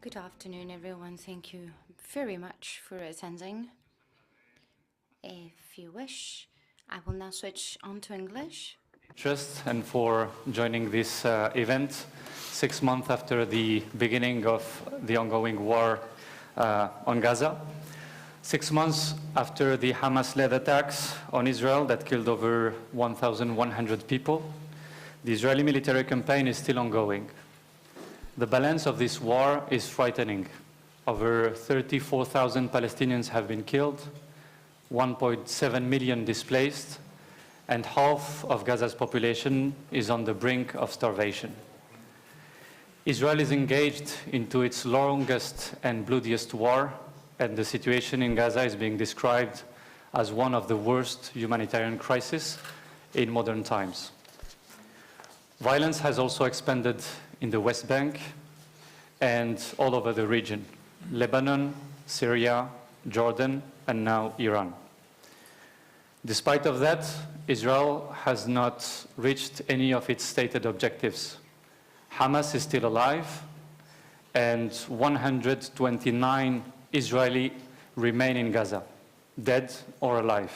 Good afternoon, everyone. Thank you very much for attending. If you wish, I will now switch on to English. And for joining this event 6 months after the beginning of the ongoing war on Gaza. 6 months after the Hamas-led attacks on Israel that killed over 1,100 people, the Israeli military campaign is still ongoing. The balance of this war is frightening. Over 34,000 Palestinians have been killed, 1.7 million displaced, and half of Gaza's population is on the brink of starvation. Israel is engaged into its longest and bloodiest war, and the situation in Gaza is being described as one of the worst humanitarian crises in modern times. Violence has also expanded in the West Bank and all over the region: Lebanon, Syria, Jordan, and now Iran. Despite of that, Israel has not reached any of its stated objectives. Hamas is still alive, and 129 Israeli remain in Gaza, dead or alive.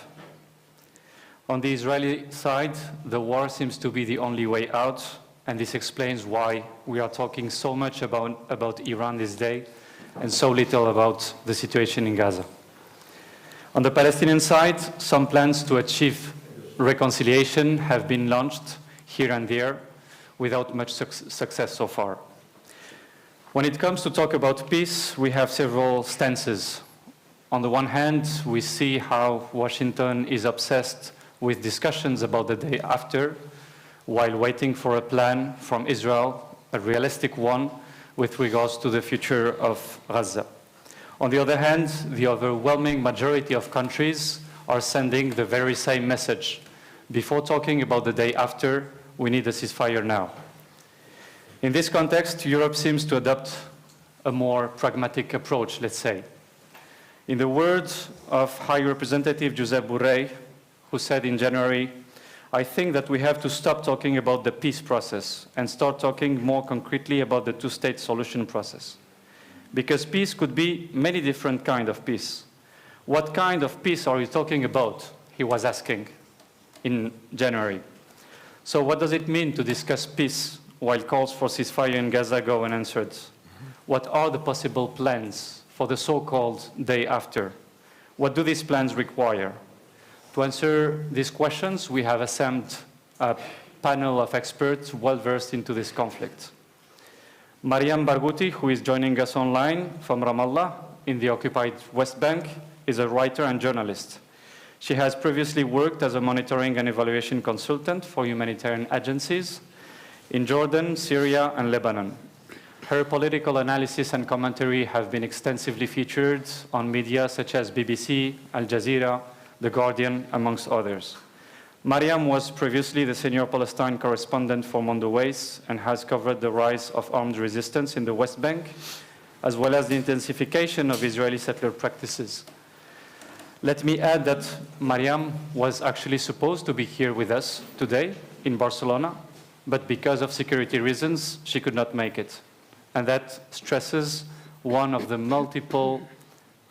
On the Israeli side, the war seems to be the only way out, and this explains why we are talking so much about Iran this day and so little about the situation in Gaza. On the Palestinian side, some plans to achieve reconciliation have been launched here and there without much success so far. When it comes to talk about peace, we have several stances. On the one hand, we see how Washington is obsessed with discussions about the day after, while waiting for a plan from Israel, a realistic one, with regards to the future of Gaza. On the other hand, the overwhelming majority of countries are sending the very same message. Before talking about the day after, we need a ceasefire now. In this context, Europe seems to adopt a more pragmatic approach, let's say. In the words of High Representative Josep Borrell, who said in January, "I think that we have to stop talking about the peace process and start talking more concretely about the two-state solution process. Because peace could be many different kinds of peace. What kind of peace are you talking about?" he was asking in January. So what does it mean to discuss peace while calls for ceasefire in Gaza go unanswered? What are the possible plans for the so-called day after? What do these plans require? To answer these questions, we have assembled a panel of experts well-versed into this conflict. Mariam Barghouti, who is joining us online from Ramallah in the occupied West Bank, is a writer and journalist. She has previously worked as a monitoring and evaluation consultant for humanitarian agencies in Jordan, Syria, and Lebanon. Her political analysis and commentary have been extensively featured on media such as BBC, Al Jazeera, The Guardian, amongst others. Mariam was previously the senior Palestine correspondent for Mondoways and has covered the rise of armed resistance in the West Bank, as well as the intensification of Israeli settler practices. Let me add that Mariam was actually supposed to be here with us today in Barcelona, but because of security reasons, she could not make it. And that stresses one of the multiple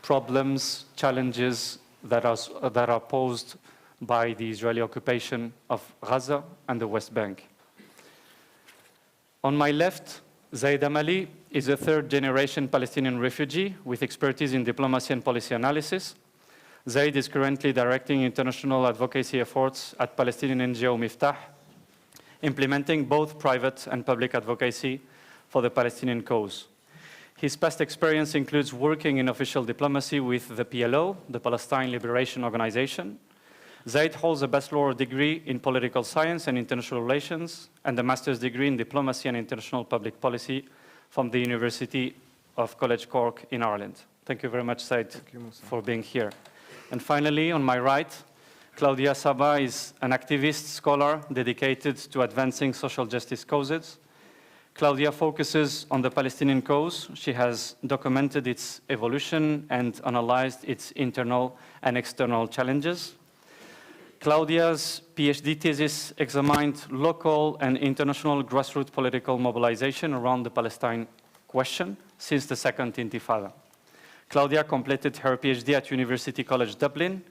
problems, challenges that are posed by the Israeli occupation of Gaza and the West Bank. On my left, Zaid Amali is a third-generation Palestinian refugee with expertise in diplomacy and policy analysis. Zaid is currently directing international advocacy efforts at Palestinian NGO Miftah, implementing both private and public advocacy for the Palestinian cause. His past experience includes working in official diplomacy with the PLO, the Palestine Liberation Organization. Zaid holds a bachelor's degree in political science and international relations and a master's degree in diplomacy and international public policy from the University of College Cork in Ireland. Thank you very much, Zaid, for being here. And finally, on my right, Claudia Saba is an activist scholar dedicated to advancing social justice causes. Claudia focuses on the Palestinian cause. She has documented its evolution and analyzed its internal and external challenges. Claudia's PhD thesis examined local and international grassroots political mobilization around the Palestine question since the Second Intifada. Claudia completed her PhD at University College Dublin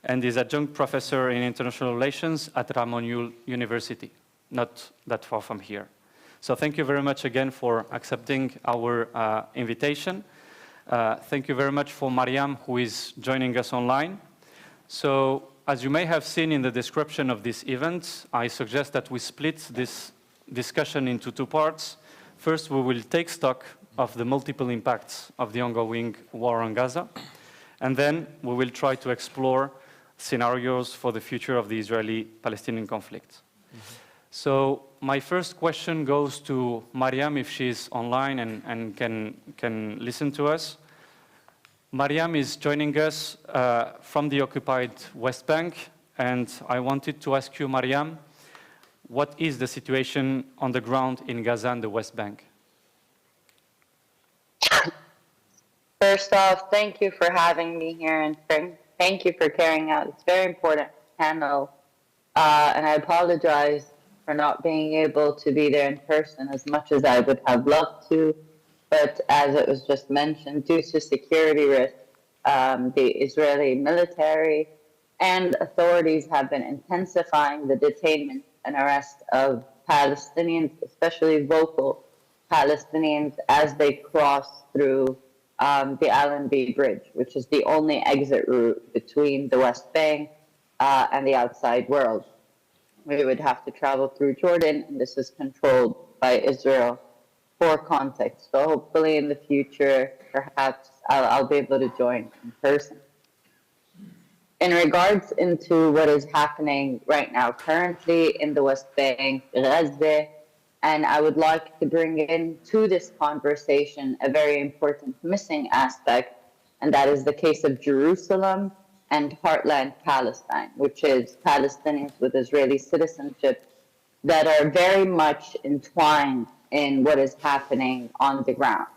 and is adjunct professor in international relations at Ramon University, not that far from here. So thank you very much again for accepting our invitation. Thank you very much for Mariam, who is joining us online. So as you may have seen in the description of this event, I suggest that we split this discussion into two parts. First, we will take stock of the multiple impacts of the ongoing war on Gaza, and then we will try to explore scenarios for the future of the Israeli-Palestinian conflict. So my first question goes to Mariam, if she's online and can listen to us. Mariam is joining us from the occupied West Bank, and I wanted to ask you, Mariam, what is the situation on the ground in Gaza and the West Bank? First off, thank you for having me here, and thank you for carrying out this very important panel. And I apologize for not being able to be there in person as much as I would have loved to. But as it was just mentioned, due to security risks, the Israeli military and authorities have been intensifying the detainment and arrest of Palestinians, especially vocal Palestinians, as they cross through the Allenby Bridge, which is the only exit route between the West Bank and the outside world. We would have to travel through Jordan, and this is controlled by Israel for context. So hopefully in the future, perhaps I'll be able to join in person. In regards into what is happening right now currently in the West Bank, Gaza, and I would like to bring into this conversation a very important missing aspect, and that is the case of Jerusalem and Heartland Palestine, which is Palestinians with Israeli citizenship that are very much entwined in what is happening on the ground.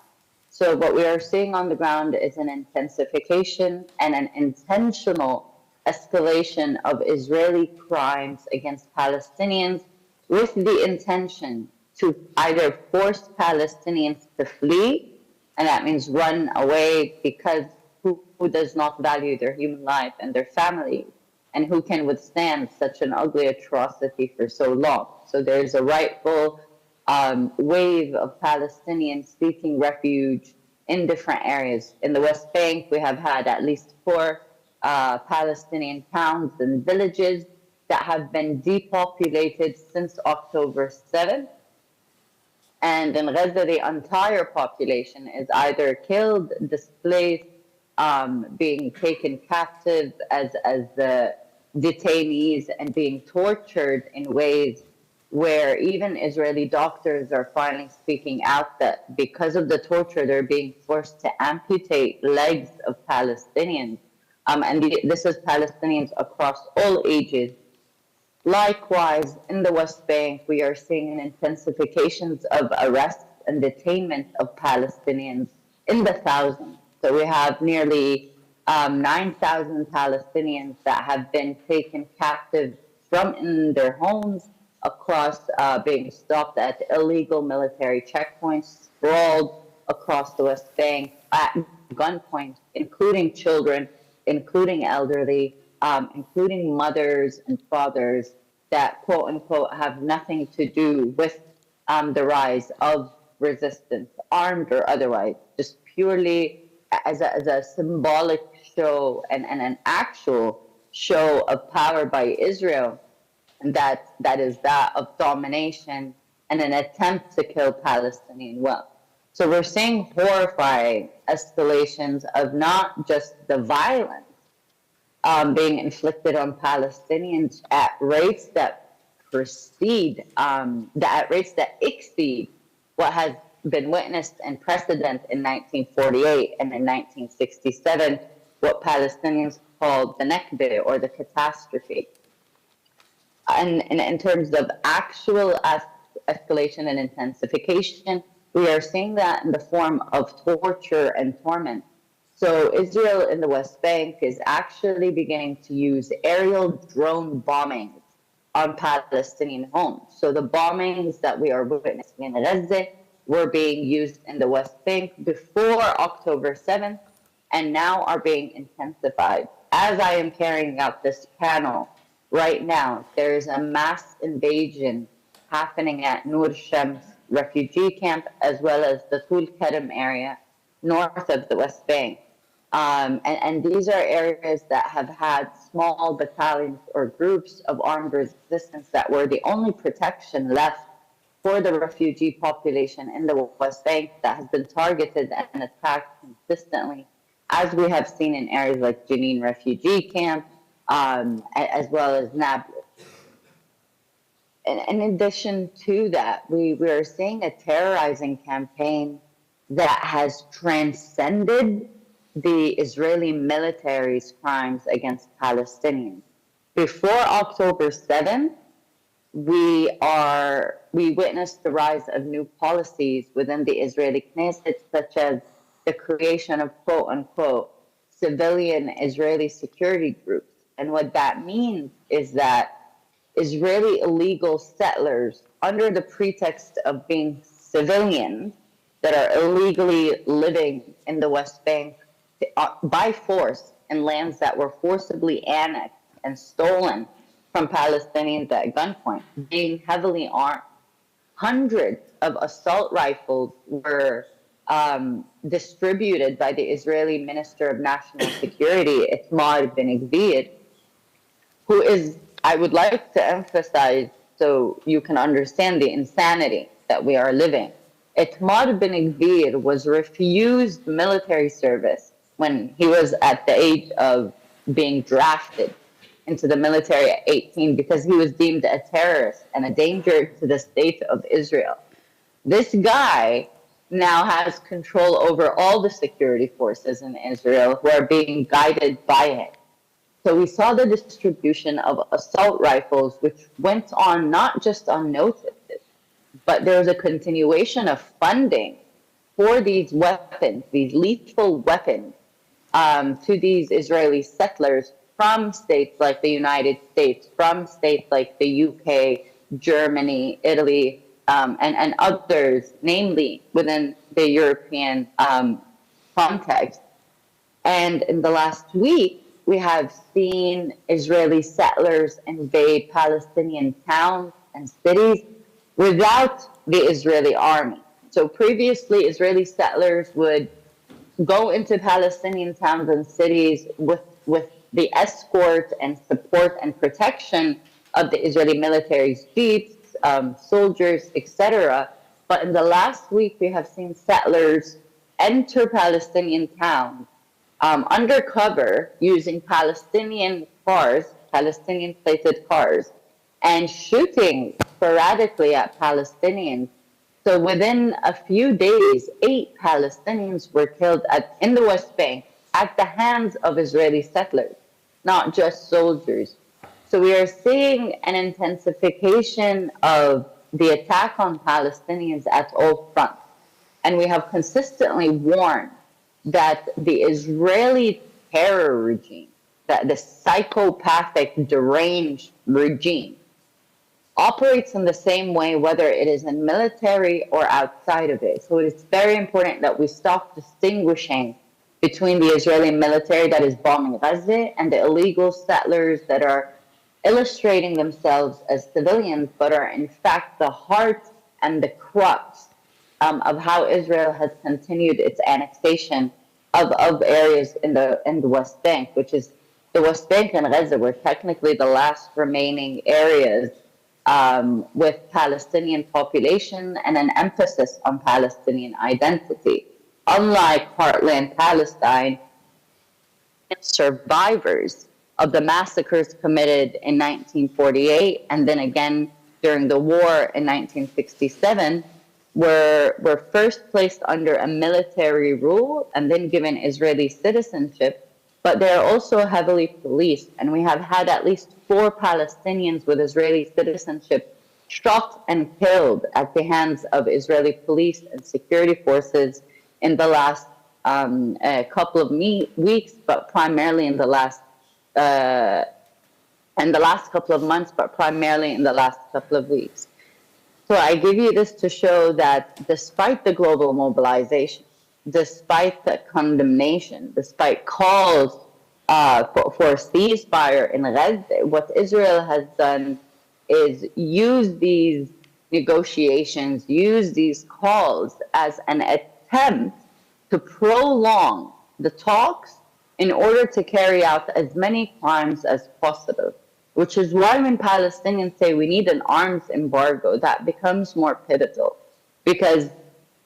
So what we are seeing on the ground is an intensification and an intentional escalation of Israeli crimes against Palestinians with the intention to either force Palestinians to flee, and that means run away, because who does not value their human life and their family, and who can withstand such an ugly atrocity for so long. So there's a rightful wave of Palestinians seeking refuge in different areas. In the West Bank, we have had at least 4 Palestinian towns and villages that have been depopulated since October 7th. And in Gaza, the entire population is either killed, displaced, being taken captive as the detainees, and being tortured in ways where even Israeli doctors are finally speaking out that because of the torture, they're being forced to amputate legs of Palestinians. This is Palestinians across all ages. Likewise, in the West Bank, we are seeing an intensification of arrests and detainment of Palestinians in the thousands. So we have nearly 9,000 Palestinians that have been taken captive from in their homes, across being stopped at illegal military checkpoints, sprawled across the West Bank at gunpoint, including children, including elderly, including mothers and fathers that, quote unquote, have nothing to do with the rise of resistance, armed or otherwise, just purely as a symbolic show and an actual show of power by Israel, and that is that of domination and an attempt to kill Palestinian wealth. So we're seeing horrifying escalations of not just the violence being inflicted on Palestinians at rates that exceed what has been witnessed and precedent in 1948 and in 1967, what Palestinians called the Nakba, or the catastrophe. And in terms of actual escalation and intensification, we are seeing that in the form of torture and torment. So Israel in the West Bank is actually beginning to use aerial drone bombings on Palestinian homes. So the bombings that we are witnessing in Gaza were being used in the West Bank before October 7th and now are being intensified. As I am carrying out this panel right now, there is a mass invasion happening at Nur Shams refugee camp as well as the Tul Karam area north of the West Bank. And these are areas that have had small battalions or groups of armed resistance that were the only protection left for the refugee population in the West Bank that has been targeted and attacked consistently, as we have seen in areas like Jenin refugee camp, as well as Nablus. And in addition to that, we are seeing a terrorizing campaign that has transcended the Israeli military's crimes against Palestinians. Before October 7th, we witnessed the rise of new policies within the Israeli Knesset, such as the creation of quote unquote civilian Israeli security groups. And what that means is that Israeli illegal settlers, under the pretext of being civilians that are illegally living in the West Bank by force in lands that were forcibly annexed and stolen from Palestinians at gunpoint, being heavily armed. Hundreds of assault rifles were distributed by the Israeli Minister of National Security, Itamar Ben-Gvir, who is, I would like to emphasize so you can understand the insanity that we are living. Itamar Ben-Gvir was refused military service when he was at the age of being drafted into the military at 18 because he was deemed a terrorist and a danger to the state of Israel. This guy now has control over all the security forces in Israel who are being guided by him. So we saw the distribution of assault rifles, which went on not just unnoticed, but there was a continuation of funding for these weapons, these lethal weapons, to these Israeli settlers from states like the United States, from states like the UK, Germany, Italy, and others, namely within the European context. And in the last week, we have seen Israeli settlers invade Palestinian towns and cities without the Israeli army. So previously, Israeli settlers would go into Palestinian towns and cities with the escort and support and protection of the Israeli military's jeeps, soldiers, etc. But in the last week, we have seen settlers enter Palestinian towns undercover using Palestinian cars, Palestinian plated cars, and shooting sporadically at Palestinians. So within a few days, 8 Palestinians were killed in the West Bank at the hands of Israeli settlers, not just soldiers. So we are seeing an intensification of the attack on Palestinians at all fronts. And we have consistently warned that the Israeli terror regime, that the psychopathic, deranged regime, operates in the same way, whether it is in military or outside of it. So it's very important that we stop distinguishing between the Israeli military that is bombing Gaza and the illegal settlers that are illustrating themselves as civilians, but are in fact the heart and the crux of how Israel has continued its annexation of areas in the West Bank, which is the West Bank and Gaza were technically the last remaining areas with Palestinian population and an emphasis on Palestinian identity. Unlike Heartland Palestine, survivors of the massacres committed in 1948 and then again during the war in 1967 were first placed under a military rule and then given Israeli citizenship, but they are also heavily policed. And we have had at least 4 Palestinians with Israeli citizenship shot and killed at the hands of Israeli police and security forces in the last a couple of weeks, but primarily in the last couple of months, but primarily in the last couple of weeks. So I give you this to show that despite the global mobilization, despite the condemnation, despite calls for ceasefire in Gaza, what Israel has done is use these negotiations, use these calls as an attempt to prolong the talks in order to carry out as many crimes as possible. Which is why when Palestinians say we need an arms embargo, that becomes more pivotal. Because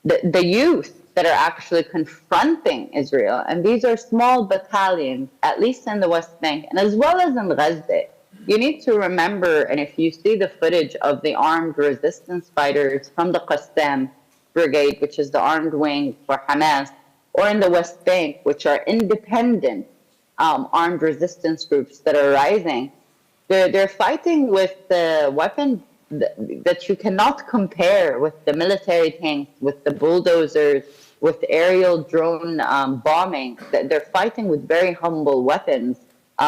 the youth that are actually confronting Israel, and these are small battalions, at least in the West Bank, and as well as in Gaza, you need to remember, and if you see the footage of the armed resistance fighters from the Qassam Brigade, which is the armed wing for Hamas, or in the West Bank, which are independent armed resistance groups that are rising, they're fighting with the weapons that you cannot compare with the military tanks, with the bulldozers, with aerial drone bombing. They're fighting with very humble weapons. They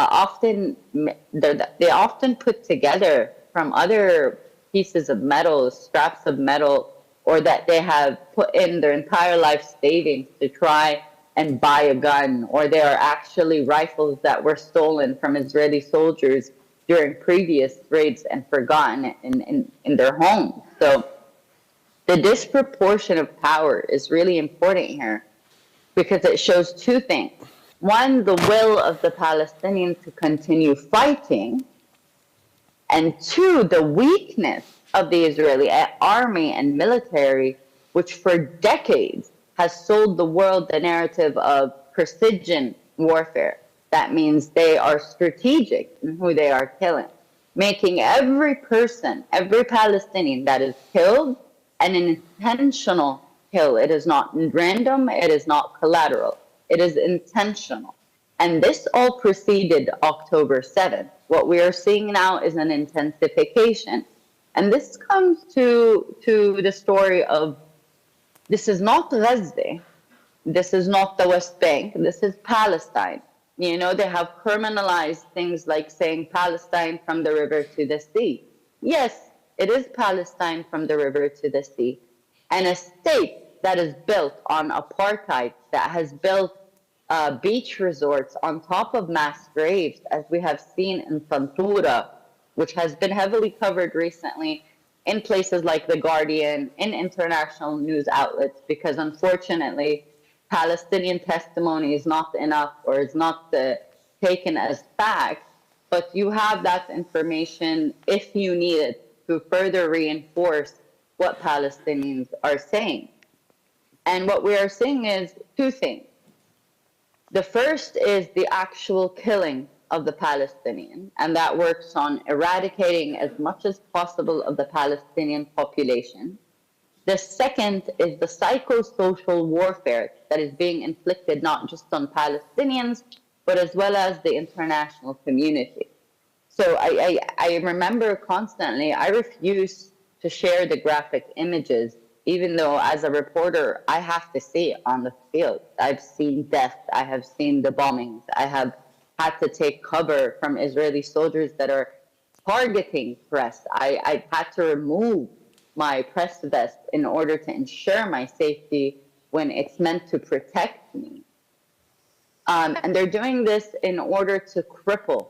often put together from other pieces of metal, scraps of metal, or that they have put in their entire life savings to try and buy a gun, or they are actually rifles that were stolen from Israeli soldiers during previous raids and forgotten in their homes. So the disproportion of power is really important here because it shows two things. One, the will of the Palestinians to continue fighting, and two, the weakness of the Israeli army and military, which for decades has sold the world the narrative of precision warfare. That means they are strategic in who they are killing, making every person, every Palestinian that is killed an intentional kill. It is not random, it is not collateral, it is intentional. And this all preceded October 7th. What we are seeing now is an intensification. And this comes to the story of, this is not Gaza, this is not the West Bank, this is Palestine. You know, they have criminalized things like saying Palestine from the river to the sea. Yes, it is Palestine from the river to the sea. And a state that is built on apartheid, that has built beach resorts on top of mass graves, as we have seen in Tantura, which has been heavily covered recently in places like The Guardian, in international news outlets, because unfortunately, Palestinian testimony is not enough or is not taken as fact, but you have that information if you need it to further reinforce what Palestinians are saying. And what we are seeing is two things. The first is the actual killing of the Palestinian, and that works on eradicating as much as possible of the Palestinian population. The second is the psychosocial warfare that is being inflicted not just on Palestinians, but as well as the international community. So I remember constantly, I refuse to share the graphic images, even though as a reporter, I have to see it on the field. I've seen death, I have seen the bombings, I have had to take cover from Israeli soldiers that are targeting press. I had to remove my press vest in order to ensure my safety when it's meant to protect me. And they're doing this in order to cripple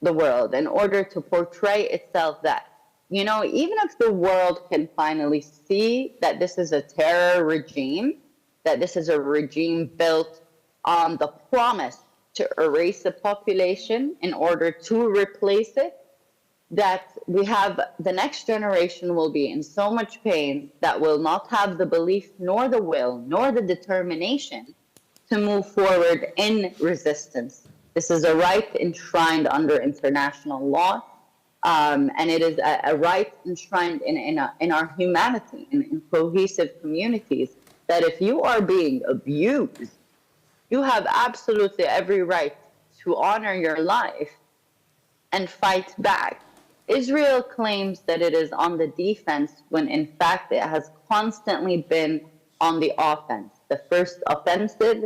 the world, in order to portray itself that, you know, even if the world can finally see that this is a terror regime, that this is a regime built on the promise to erase a population in order to replace it, that we have the next generation will be in so much pain that will not have the belief, nor the will, nor the determination to move forward in resistance. This is a right enshrined under international law, and it is a right enshrined in our humanity, in cohesive communities, that if you are being abused, you have absolutely every right to honor your life and fight back. Israel claims that it is on the defense when in fact it has constantly been on the offense. The first offensive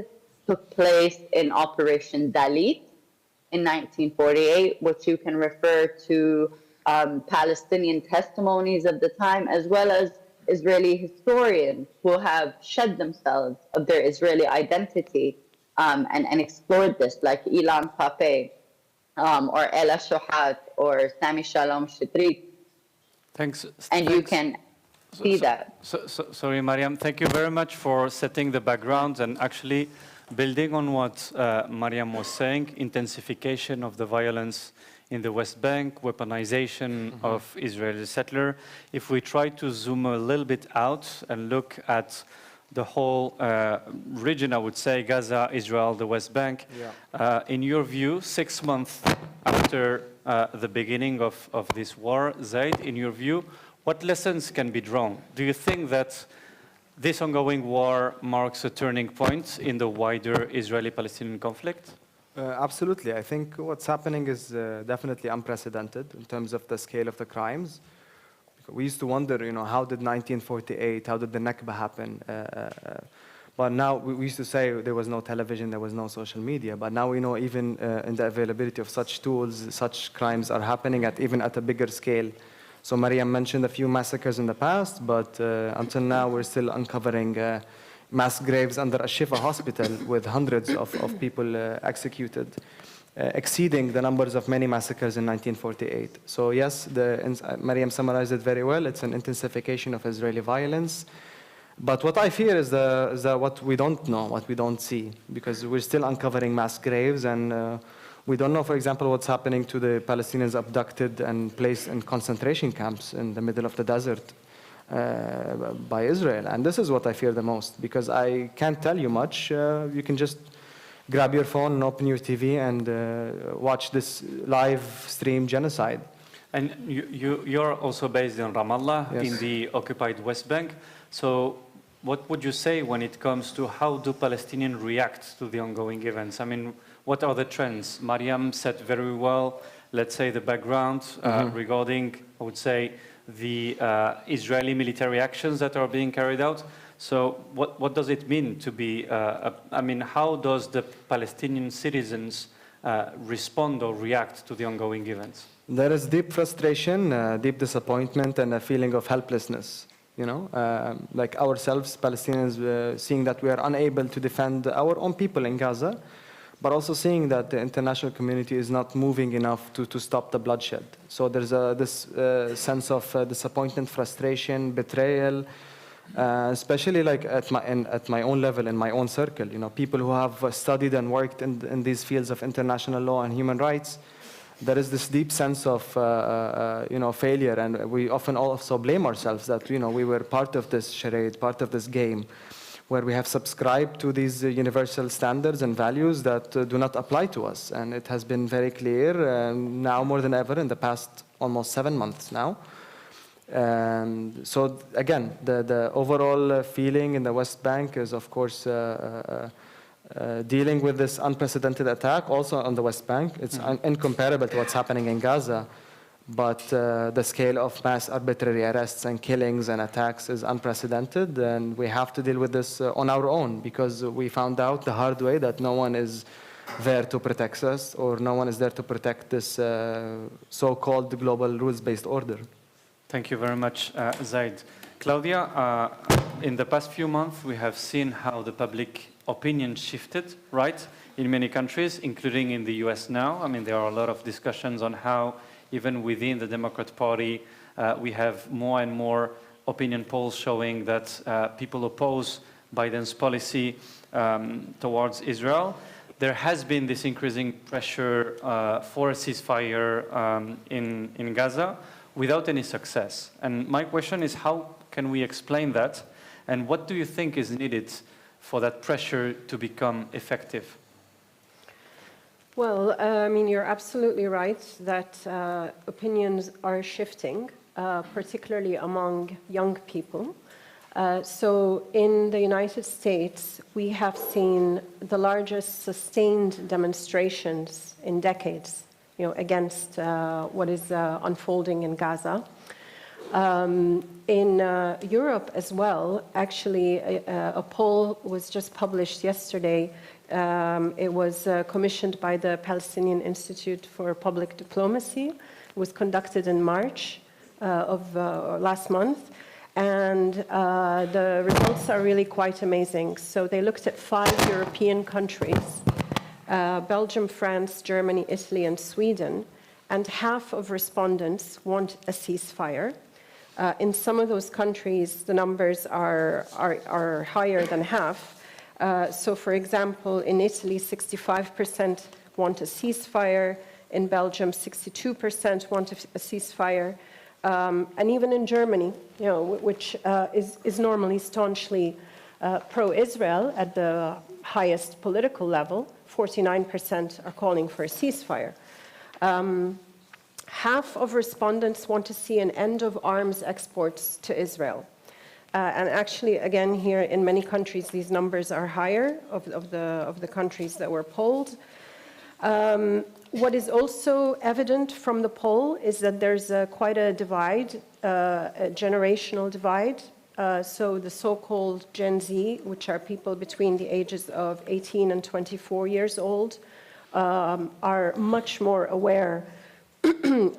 took place in Operation Dalit in 1948, which you can refer to Palestinian testimonies of the time, as well as Israeli historians who have shed themselves of their Israeli identity and explored this, like Ilan Pape or Ella Shohat or Sami Shalom Shitrit. Thanks. And you can see that. Sorry, Mariam. Thank you very much for setting the background and actually building on what Mariam was saying, intensification of the violence in the West Bank, weaponization of Israeli settler. If we try to zoom a little bit out and look at the whole region, I would say, Gaza, Israel, the West Bank, in your view, 6 months after the beginning of this war, Zaid, in your view, what lessons can be drawn? Do you think that this ongoing war marks a turning point in the wider Israeli-Palestinian conflict? Absolutely. I think what's happening is definitely unprecedented in terms of the scale of the crimes. We used to wonder, how did 1948, how did the Nakba happen? But now we used to say there was no television, there was no social media. But now we know even in the availability of such tools, such crimes are happening even at a bigger scale. So Mariam mentioned a few massacres in the past, but until now we're still uncovering mass graves under Al-Shifa hospital with hundreds of people executed, exceeding the numbers of many massacres in 1948. So yes, Mariam summarized it very well. It's an intensification of Israeli violence. But what I fear is what we don't know, what we don't see, because we're still uncovering mass graves, and we don't know, for example, what's happening to the Palestinians abducted and placed in concentration camps in the middle of the desert by Israel. And this is what I fear the most, because I can't tell you much. You can just grab your phone and open your TV and watch this live stream genocide. And you're also based in Ramallah, Yes. in the occupied West Bank. So what would you say when it comes to how do Palestinians react to the ongoing events? I mean, what are the trends? Mariam said very well, let's say, the background regarding, I would say, the Israeli military actions that are being carried out. So what does it mean to be, I mean, how does the Palestinian citizens respond or react to the ongoing events? There is deep frustration, deep disappointment, and a feeling of helplessness. Like ourselves, Palestinians, seeing that we are unable to defend our own people in Gaza, but also seeing that the international community is not moving enough to stop the bloodshed. So there's this sense of disappointment, frustration, betrayal, especially like at my own level, in my own circle. People who have studied and worked in these fields of international law and human rights. There is this deep sense of failure, and we often also blame ourselves that we were part of this charade, part of this game, where we have subscribed to these universal standards and values that do not apply to us. And it has been very clear now more than ever in the past almost 7 months now. So again, the overall feeling in the West Bank is, of course, dealing with this unprecedented attack also on the West Bank. It's incomparable to what's happening in Gaza. But the scale of mass arbitrary arrests and killings and attacks is unprecedented, and we have to deal with this on our own, because we found out the hard way that no one is there to protect us, or no one is there to protect this so-called global rules-based order. Thank you very much, Zaid. Claudia, in the past few months, we have seen how the public opinion shifted, right, in many countries, including in the US now. I mean, there are a lot of discussions on how even within the Democrat Party, we have more and more opinion polls showing that people oppose Biden's policy towards Israel. There has been this increasing pressure for a ceasefire in Gaza without any success. And my question is, how can we explain that? And what do you think is needed for that pressure to become effective? Well, I mean, you're absolutely right that opinions are shifting, particularly among young people. So in the United States, we have seen the largest sustained demonstrations in decades, against what is unfolding in Gaza. In Europe as well, actually, a poll was just published yesterday. It was commissioned by the Palestinian Institute for Public Diplomacy. It was conducted in March of last month. And the results are really quite amazing. So they looked at 5 European countries, Belgium, France, Germany, Italy, and Sweden. And half of respondents want a ceasefire. In some of those countries, the numbers are higher than half. So, for example, in Italy, 65% want a ceasefire. In Belgium, 62% want a ceasefire. And even in Germany, which is normally staunchly pro-Israel at the highest political level, 49% are calling for a ceasefire. Half of respondents want to see an end of arms exports to Israel. And actually, again, here in many countries, these numbers are higher of the countries that were polled. What is also evident from the poll is that there's quite a divide, a generational divide. So the so-called Gen Z, which are people between the ages of 18 and 24 years old, are much more aware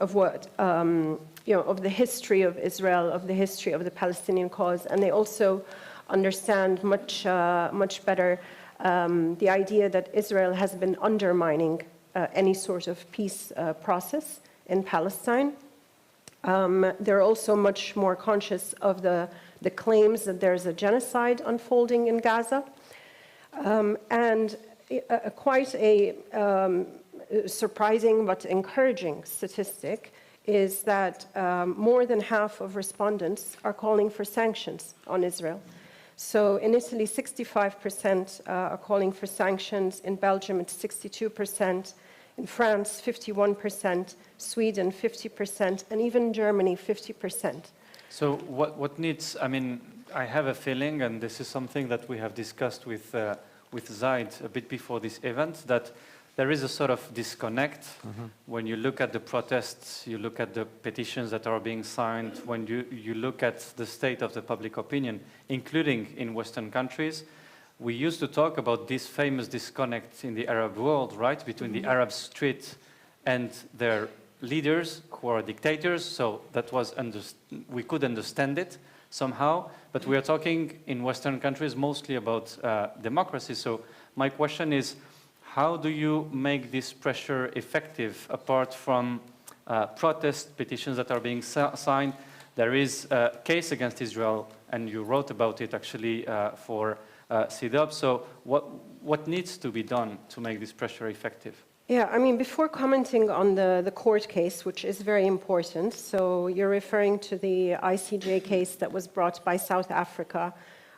of what, of the history of Israel, of the history of the Palestinian cause, and they also understand much better the idea that Israel has been undermining any sort of peace process in Palestine. They're also much more conscious of the claims that there's a genocide unfolding in Gaza, and quite a surprising but encouraging statistic is that more than half of respondents are calling for sanctions on Israel. So in Italy, 65% are calling for sanctions. In Belgium, it's 62%. In France, 51%. Sweden, 50%. And even Germany, 50%. So what needs, I mean, I have a feeling, and this is something that we have discussed with Zaid a bit before this event, that there is a sort of disconnect when you look at the protests, you look at the petitions that are being signed, when you look at the state of the public opinion, including in Western countries. We used to talk about this famous disconnect in the Arab world, right, between the Arab street and their leaders who are dictators, so that was we could understand it somehow, but we are talking in Western countries mostly about democracy. So my question is, how do you make this pressure effective apart from protest petitions that are being signed? There is a case against Israel, and you wrote about it actually for CEDAW. So what needs to be done to make this pressure effective? Yeah, I mean, before commenting on the court case, which is very important, so you're referring to the ICJ case that was brought by South Africa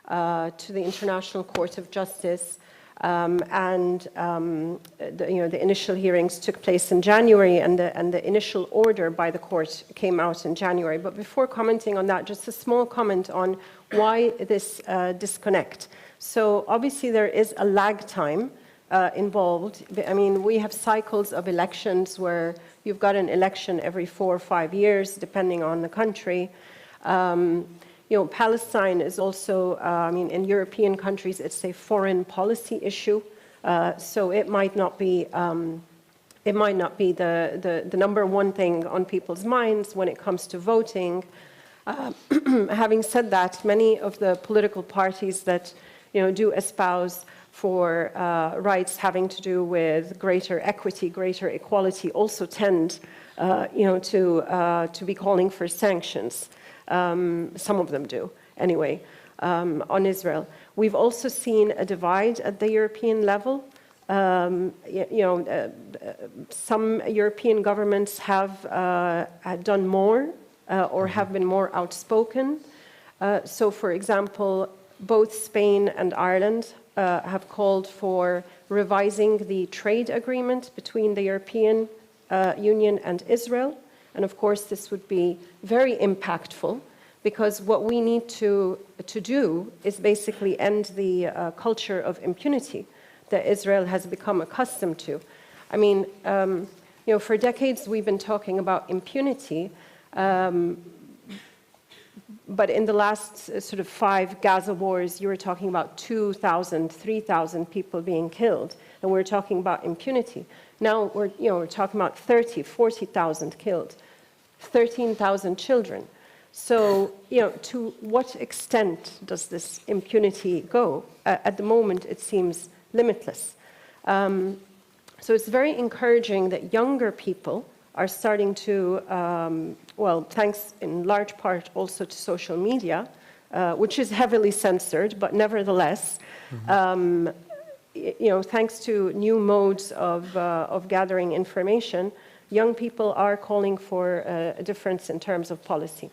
to the International Court of Justice. The initial hearings took place in January, and the initial order by the court came out in January. But before commenting on that, just a small comment on why this disconnect. So obviously there is a lag time involved. I mean, we have cycles of elections where you've got an election every 4 or 5 years, depending on the country. Palestine is also, in European countries, it's a foreign policy issue, so it might not be the number one thing on people's minds when it comes to voting. Having said that, many of the political parties that do espouse for rights having to do with greater equity, greater equality, also tend, to be calling for sanctions. Some of them do, anyway, on Israel. We've also seen a divide at the European level. Some European governments have done more or have been more outspoken. So, for example, both Spain and Ireland have called for revising the trade agreement between the European Union and Israel. And of course, this would be very impactful, because what we need to do is basically end the culture of impunity that Israel has become accustomed to. I mean, for decades we've been talking about impunity. But in the last sort of 5 Gaza wars, you were talking about 2,000, 3,000 people being killed, and we're talking about impunity. Now we're talking about 30, 40,000 killed, 13,000 children. So, to what extent does this impunity go? At the moment, it seems limitless. So it's very encouraging that younger people are starting to, well, thanks in large part also to social media, which is heavily censored, but nevertheless, thanks to new modes of gathering information, young people are calling for a difference in terms of policy.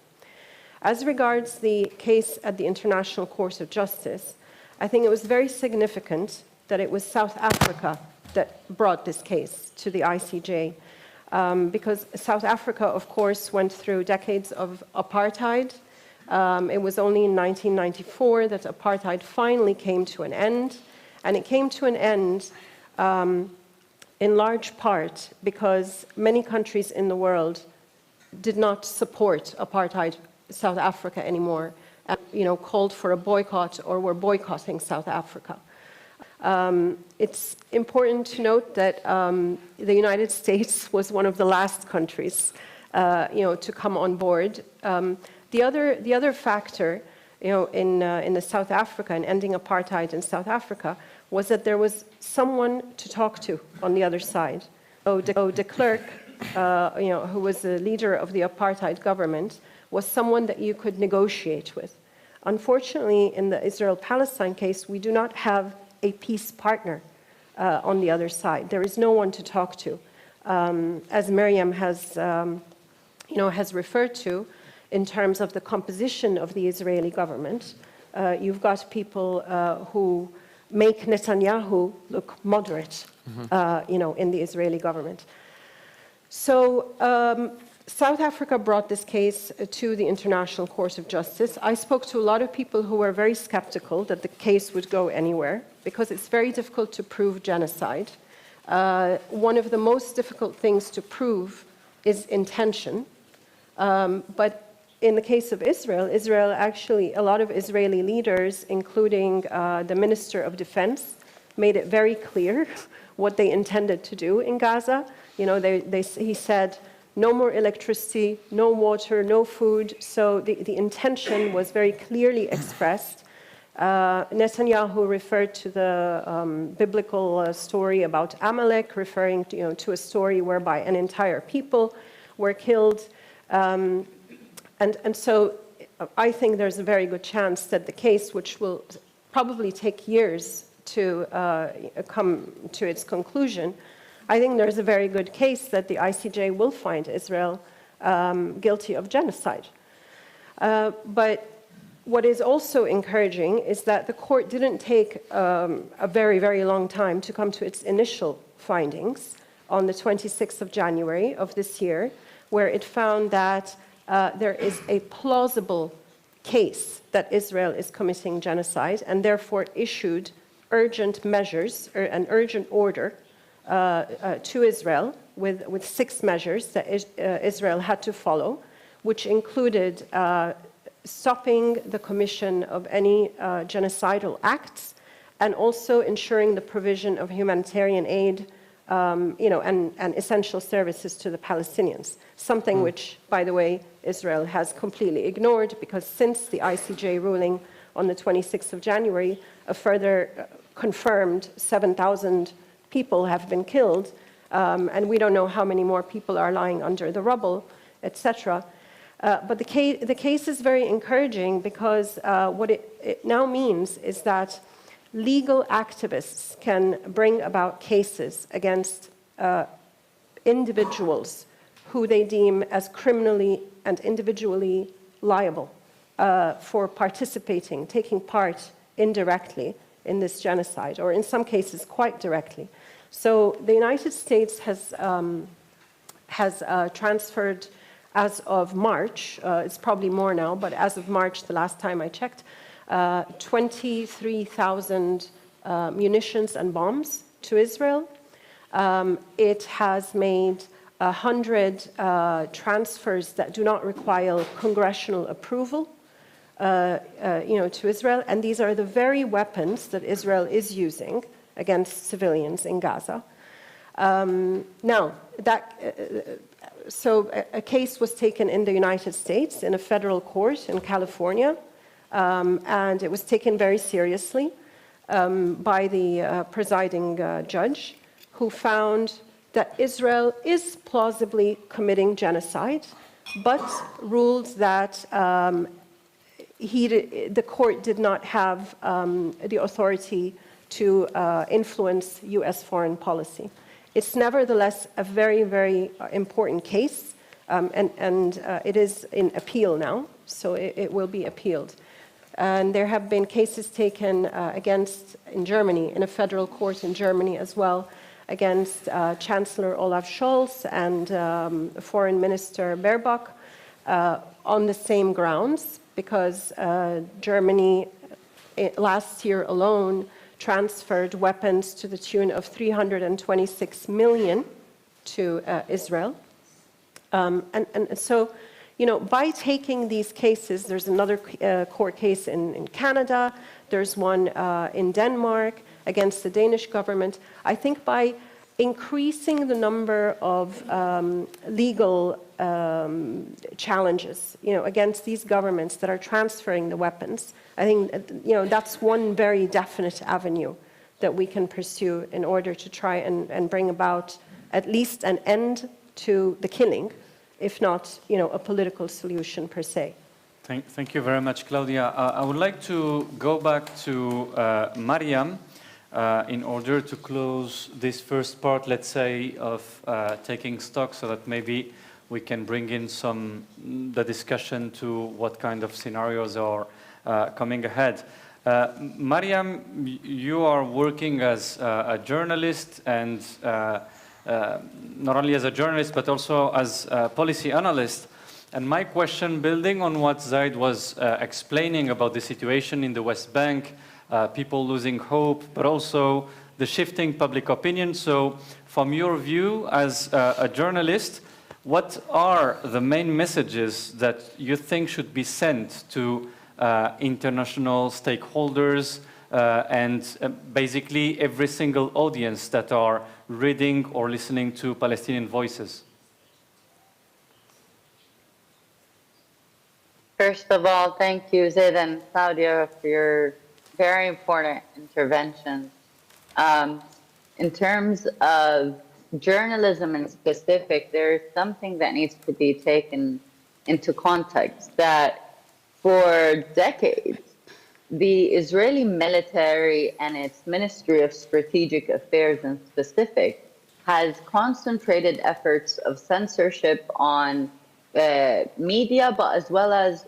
As regards the case at the International Court of Justice, I think it was very significant that it was South Africa that brought this case to the ICJ, because South Africa, of course, went through decades of apartheid. It was only in 1994 that apartheid finally came to an end, and it came to an end in large part because many countries in the world did not support apartheid South Africa anymore, and, called for a boycott or were boycotting South Africa. It's important to note that the United States was one of the last countries, to come on board. The other factor, in the South Africa and ending apartheid in South Africa was that there was someone to talk to on the other side. De Klerk, who was the leader of the apartheid government, was someone that you could negotiate with. Unfortunately, in the Israel-Palestine case, we do not have a peace partner on the other side. There is no one to talk to. As Miriam has referred to, in terms of the composition of the Israeli government, you've got people who make Netanyahu look moderate, in the Israeli government. So South Africa brought this case to the International Court of Justice. I spoke to a lot of people who were very skeptical that the case would go anywhere because it's very difficult to prove genocide. One of the most difficult things to prove is intention. But in the case of Israel actually, a lot of Israeli leaders, including the Minister of Defense, made it very clear what they intended to do in Gaza. He said, no more electricity, no water, no food. So the intention was very clearly expressed. Netanyahu referred to the biblical story about Amalek, referring to a story whereby an entire people were killed. And so I think there's a very good chance that the case, which will probably take years to come to its conclusion, I think there's a very good case that the ICJ will find Israel guilty of genocide. But what is also encouraging is that the court didn't take a very, very long time to come to its initial findings on the 26th of January of this year, where it found that there is a plausible case that Israel is committing genocide and therefore issued urgent measures, or an urgent order to Israel with 6 measures that Israel had to follow, which included stopping the commission of any genocidal acts and also ensuring the provision of humanitarian aid and essential services to the Palestinians, something which, by the way, Israel has completely ignored because since the ICJ ruling on the 26th of January, a further confirmed 7,000 people have been killed, and we don't know how many more people are lying under the rubble, etc. But the case is very encouraging because what it now means is that legal activists can bring about cases against individuals who they deem as criminally and individually liable for participating, taking part indirectly in this genocide, or in some cases quite directly. So the United States has transferred, as of March, it's probably more now, but as of March, the last time I checked, 23,000 munitions and bombs to Israel. It has made 100 transfers that do not require congressional approval, to Israel, and these are the very weapons that Israel is using against civilians in Gaza. So a case was taken in the United States in a federal court in California, and it was taken very seriously by the presiding judge, who found that Israel is plausibly committing genocide, but ruled that the court did not have the authority to influence U.S. foreign policy. It's nevertheless a very, very important case, and it is in appeal now, so it will be appealed. And there have been cases taken in Germany, in a federal court in Germany as well, against Chancellor Olaf Scholz and Foreign Minister Baerbock on the same grounds, because Germany last year alone transferred weapons to the tune of 326 million to Israel. And so, by taking these cases, there's another court case in Canada, there's one in Denmark against the Danish government. I think by increasing the number of legal challenges, against these governments that are transferring the weapons, I think, that's one very definite avenue that we can pursue in order to try and bring about at least an end to the killing, if not, a political solution per se. Thank you very much, Claudia. I would like to go back to Mariam in order to close this first part, let's say, of taking stock, so that maybe we can bring in the discussion to what kind of scenarios are coming ahead. Mariam, you are working as a journalist, and not only as a journalist, but also as a policy analyst. And my question, building on what Zaid was explaining about the situation in the West Bank, people losing hope, but also the shifting public opinion. So from your view as a journalist, what are the main messages that you think should be sent to international stakeholders and basically every single audience that are reading or listening to Palestinian voices? First of all, thank you, Zaid and Claudia, for your very important interventions. In terms of journalism in specific, there's something that needs to be taken into context, that for decades, the Israeli military and its Ministry of Strategic Affairs in specific has concentrated efforts of censorship on media, but as well as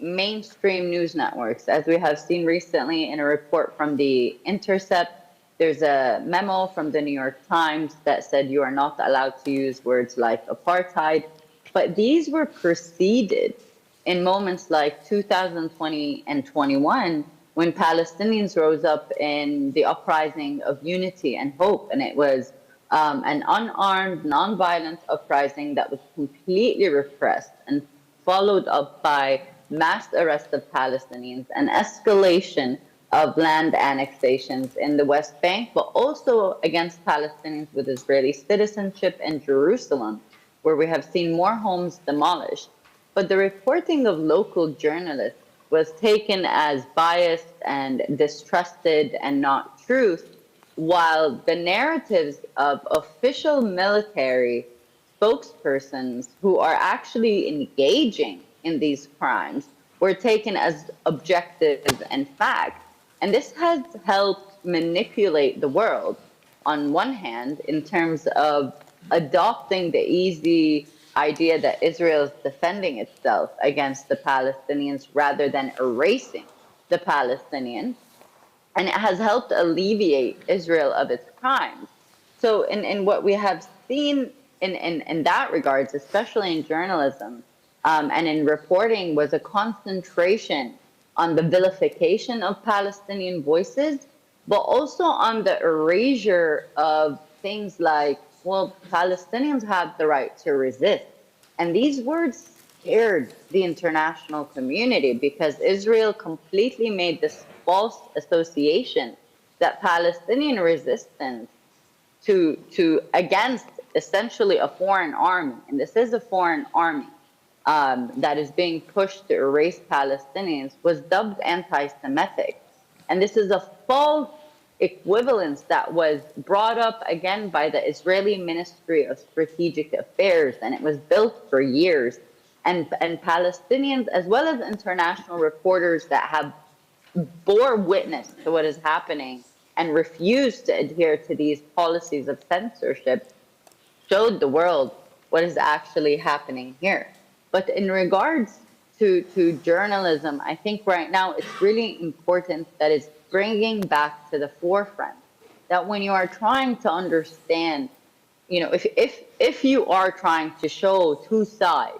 mainstream news networks. As we have seen recently in a report from The Intercept, there's a memo from the New York Times that said you are not allowed to use words like apartheid. But these were preceded in moments like 2020 and 21, when Palestinians rose up in the uprising of unity and hope. And it was an unarmed, non-violent uprising that was completely repressed and followed up by mass arrest of Palestinians and escalation of land annexations in the West Bank, but also against Palestinians with Israeli citizenship in Jerusalem, where we have seen more homes demolished. But the reporting of local journalists was taken as biased and distrusted and not truth, while the narratives of official military spokespersons who are actually engaging in these crimes were taken as objective and fact. And this has helped manipulate the world, on one hand, in terms of adopting the easy idea that Israel is defending itself against the Palestinians rather than erasing the Palestinians. And it has helped alleviate Israel of its crimes. So in what we have seen in that regards, especially in journalism and in reporting, was a concentration on the vilification of Palestinian voices, but also on the erasure of things like well, Palestinians have the right to resist. And these words scared the international community because Israel completely made this false association that Palestinian resistance to against essentially a foreign army, and this is a foreign army that is being pushed to erase Palestinians, was dubbed anti-Semitic. And this is a false equivalence that was brought up again by the Israeli Ministry of Strategic Affairs, and it was built for years. And Palestinians, as well as international reporters that have bore witness to what is happening and refused to adhere to these policies of censorship, showed the world what is actually happening here. But in regards to journalism, I think right now it's really important that it's bringing back to the forefront that when you are trying to understand, you know, if you are trying to show two sides,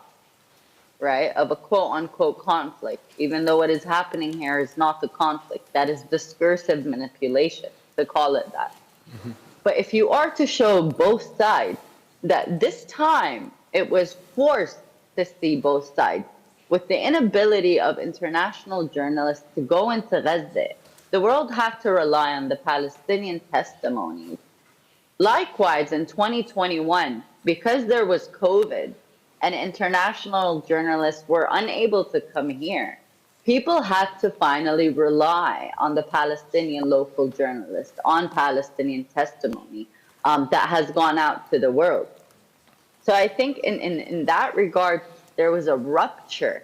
right, of a quote-unquote conflict, even though what is happening here is not the conflict, that is discursive manipulation, to call it that. Mm-hmm. But if you are to show both sides, that this time it was forced to see both sides, with the inability of international journalists to go into Gaza, the world had to rely on the Palestinian testimonies. Likewise, in 2021, because there was COVID, and international journalists were unable to come here, people had to finally rely on the Palestinian local journalists, on Palestinian testimony that has gone out to the world. So I think in that regard, there was a rupture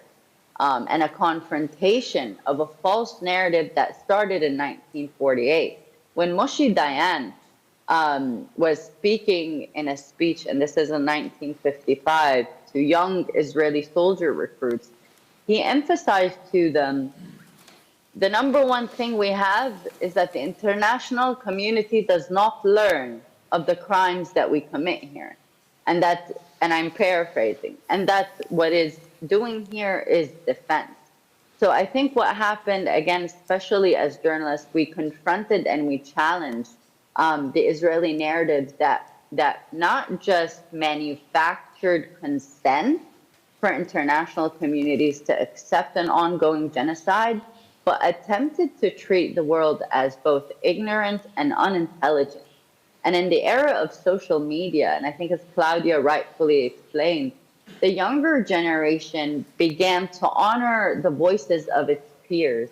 and a confrontation of a false narrative that started in 1948, when Moshe Dayan was speaking in a speech, and this is in 1955, to young Israeli soldier recruits. He emphasized to them, the number one thing we have is that the international community does not learn of the crimes that we commit here. And that, and I'm paraphrasing, and that what is doing here is defense. So I think what happened, again, especially as journalists, we confronted and we challenged the Israeli narratives that not just manufactured consent for international communities to accept an ongoing genocide, but attempted to treat the world as both ignorant and unintelligent. And in the era of social media, and I think as Claudia rightfully explained, the younger generation began to honor the voices of its peers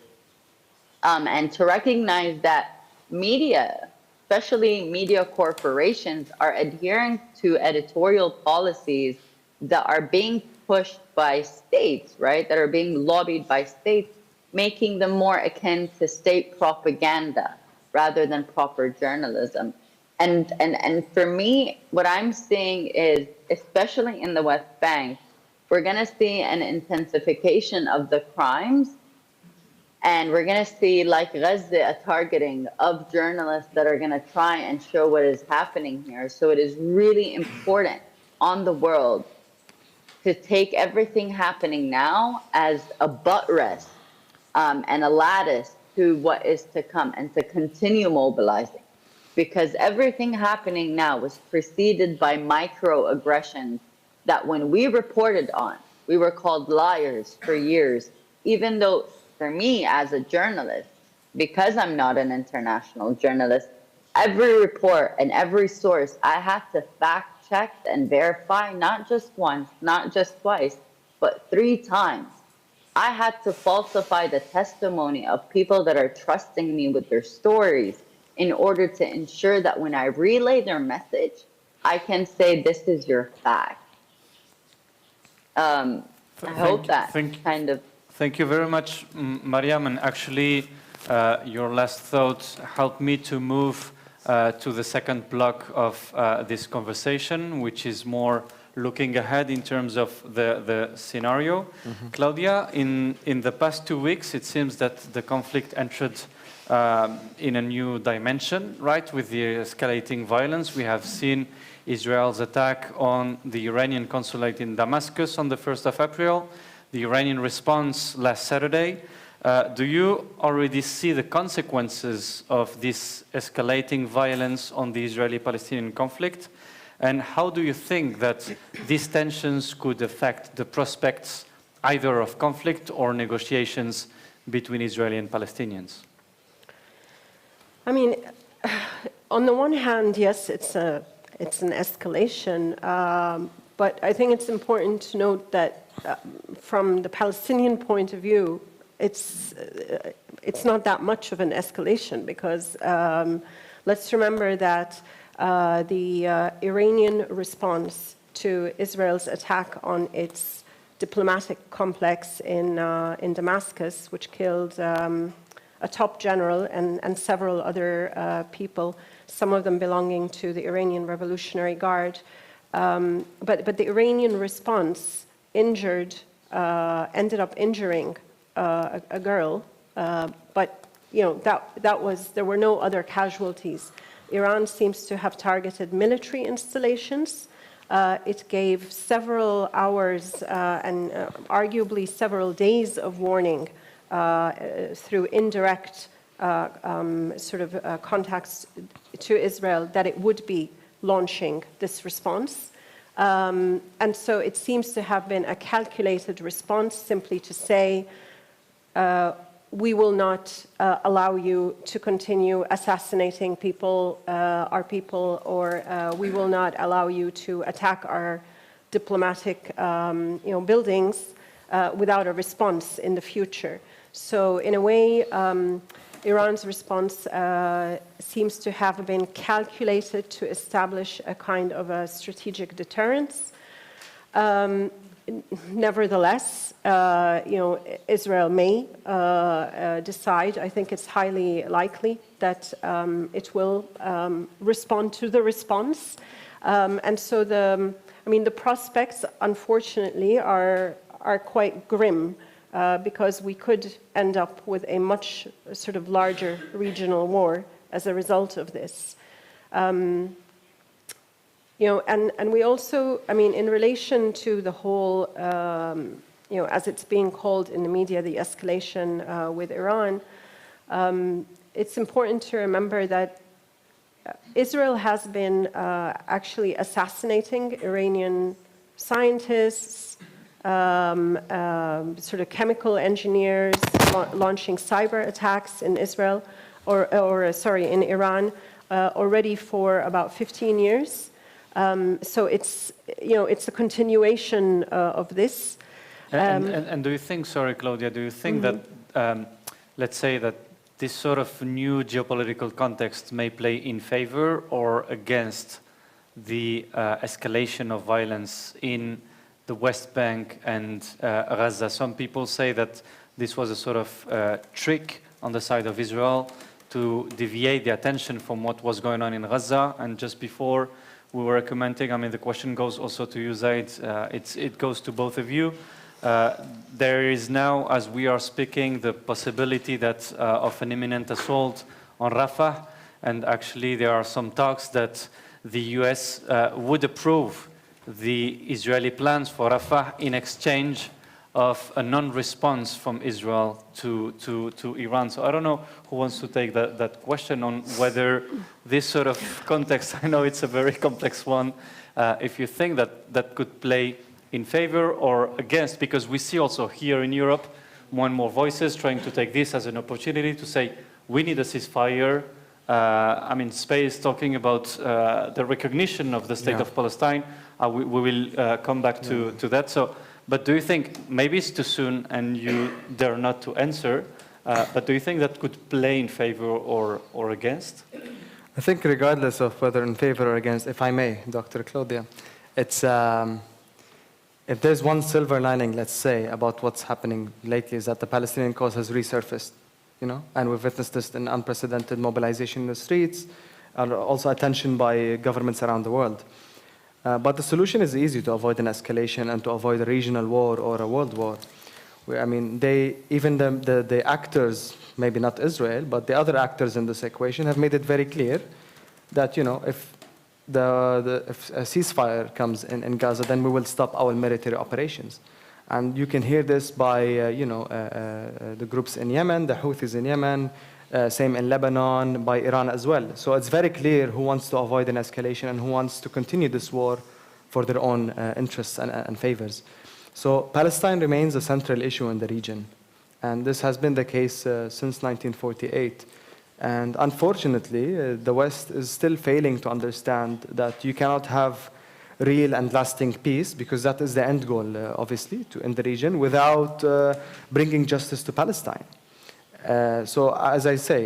and to recognize that media, especially media corporations, are adhering to editorial policies that are being pushed by states, right? That are being lobbied by states, making them more akin to state propaganda rather than proper journalism. And for me, what I'm seeing is, especially in the West Bank, we're going to see an intensification of the crimes. And we're going to see, like Gaza, a targeting of journalists that are going to try and show what is happening here. So it is really important on the world to take everything happening now as a buttress and a lattice to what is to come, and to continue mobilizing. Because everything happening now was preceded by microaggressions that when we reported on, we were called liars for years, even though for me as a journalist, because I'm not an international journalist, every report and every source I had to fact check and verify, not just once, not just twice, but 3 times. I had to falsify the testimony of people that are trusting me with their stories in order to ensure that when I relay their message, I can say, this is your fact. I hope that kind of... Thank you very much, Mariam. And actually, your last thought helped me to move to the second block of this conversation, which is more looking ahead in terms of the scenario. Mm-hmm. Claudia, in the past 2 weeks, it seems that the conflict entered in a new dimension, right? With the escalating violence, we have seen Israel's attack on the Iranian consulate in Damascus on the 1st of April, the Iranian response last Saturday. Do you already see the consequences of this escalating violence on the Israeli-Palestinian conflict? And how do you think that these tensions could affect the prospects either of conflict or negotiations between Israeli and Palestinians? I mean, on the one hand, yes, it's an escalation, but I think it's important to note that from the Palestinian point of view, it's not that much of an escalation because let's remember that the Iranian response to Israel's attack on its diplomatic complex in Damascus, which killed a top general and several other people, some of them belonging to the Iranian Revolutionary Guard. But the Iranian response ended up injuring a girl, but there were no other casualties. Iran seems to have targeted military installations. It gave several hours and arguably several days of warning through indirect contacts to Israel that it would be launching this response. And so it seems to have been a calculated response simply to say, we will not allow you to continue assassinating people, our people, or we will not allow you to attack our diplomatic buildings without a response in the future. So in a way, Iran's response seems to have been calculated to establish a kind of a strategic deterrence. Nevertheless, Israel may decide, I think it's highly likely, that it will respond to the response. And so the prospects, unfortunately, are quite grim because we could end up with a much larger regional war as a result of this. And we also, in relation to the whole, as it's being called in the media, the escalation with Iran, it's important to remember that Israel has been actually assassinating Iranian scientists, chemical engineers, launching cyber attacks in Israel, in Iran, already for about 15 years. So it's a continuation of this. And do you think, sorry, Claudia, do you think that, let's say that this sort of new geopolitical context may play in favor or against the escalation of violence in the West Bank and Gaza? Some people say that this was a sort of trick on the side of Israel to deviate the attention from what was going on in Gaza. And just before we were commenting, the question goes also to you, Zaid. It goes to both of you. There is now, as we are speaking, the possibility that of an imminent assault on Rafah, and actually there are some talks that the US would approve the Israeli plans for Rafah in exchange of a non-response from Israel to Iran. So I don't know who wants to take that question on whether this sort of context, I know it's a very complex one, if you think that could play in favor or against, because we see also here in Europe more and more voices trying to take this as an opportunity to say, we need a ceasefire. Spain is talking about the recognition of the state of Palestine. We will come back to that. So, but do you think, maybe it's too soon and you dare not to answer, but do you think that could play in favor or against? I think regardless of whether in favor or against, if I may, Dr. Claudia, it's, if there's one silver lining, let's say, about what's happening lately is that the Palestinian cause has resurfaced, and we've witnessed this in unprecedented mobilization in the streets, and also attention by governments around the world. But the solution is easy, to avoid an escalation and to avoid a regional war or a world war. Even the actors, maybe not Israel, but the other actors in this equation have made it very clear that, if a ceasefire comes in Gaza, then we will stop our military operations. And you can hear this by, the groups in Yemen, the Houthis in Yemen, Same in Lebanon, by Iran as well. So it's very clear who wants to avoid an escalation and who wants to continue this war for their own interests and favors. So Palestine remains a central issue in the region. And this has been the case since 1948. And unfortunately, the West is still failing to understand that you cannot have real and lasting peace, because that is the end goal, obviously, in the region, without bringing justice to Palestine. So, as I say,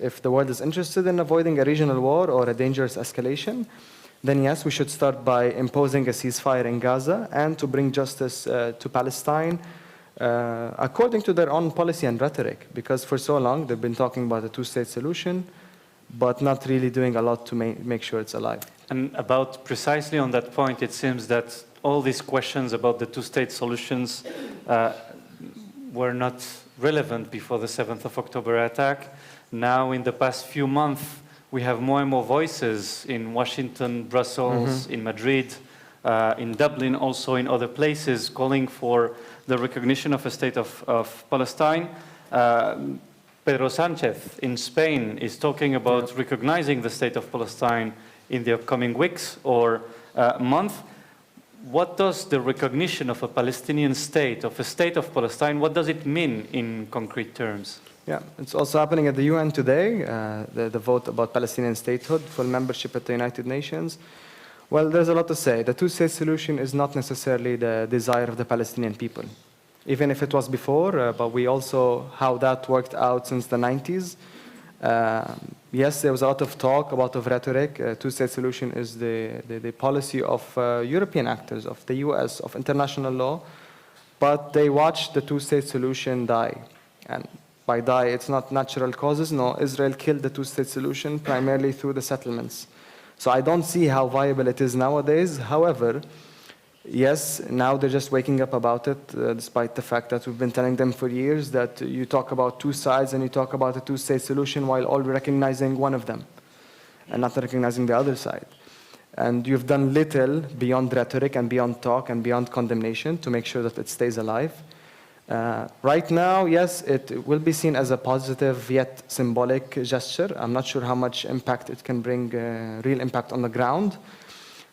if the world is interested in avoiding a regional war or a dangerous escalation, then yes, we should start by imposing a ceasefire in Gaza and to bring justice to Palestine according to their own policy and rhetoric, because for so long they've been talking about a two-state solution, but not really doing a lot to make sure it's alive. And about precisely on that point, it seems that all these questions about the two-state solutions were not relevant before the 7th of October attack. Now, in the past few months, we have more and more voices in Washington, Brussels, in Madrid, in Dublin, also in other places, calling for the recognition of a state of Palestine. Pedro Sánchez in Spain is talking about recognizing the state of Palestine in the upcoming weeks or month. What does the recognition of a Palestinian state, of a state of Palestine, what does it mean in concrete terms? Yeah, it's also happening at the UN today, the vote about Palestinian statehood, full membership at the United Nations. Well, there's a lot to say. The two-state solution is not necessarily the desire of the Palestinian people, even if it was before, but we also, how that worked out since the 90s. Yes, there was a lot of talk, a lot of rhetoric. Two-state solution is the policy of European actors, of the US, of international law, but they watched the two-state solution die. And by die, it's not natural causes. No, Israel killed the two-state solution primarily through the settlements. So I don't see how viable it is nowadays. However, yes, now they're just waking up about it, despite the fact that we've been telling them for years that you talk about two sides and you talk about a two-state solution while all recognizing one of them and not recognizing the other side. And you've done little beyond rhetoric and beyond talk and beyond condemnation to make sure that it stays alive. Right now, yes, it will be seen as a positive yet symbolic gesture. I'm not sure how much impact it can bring, real impact on the ground.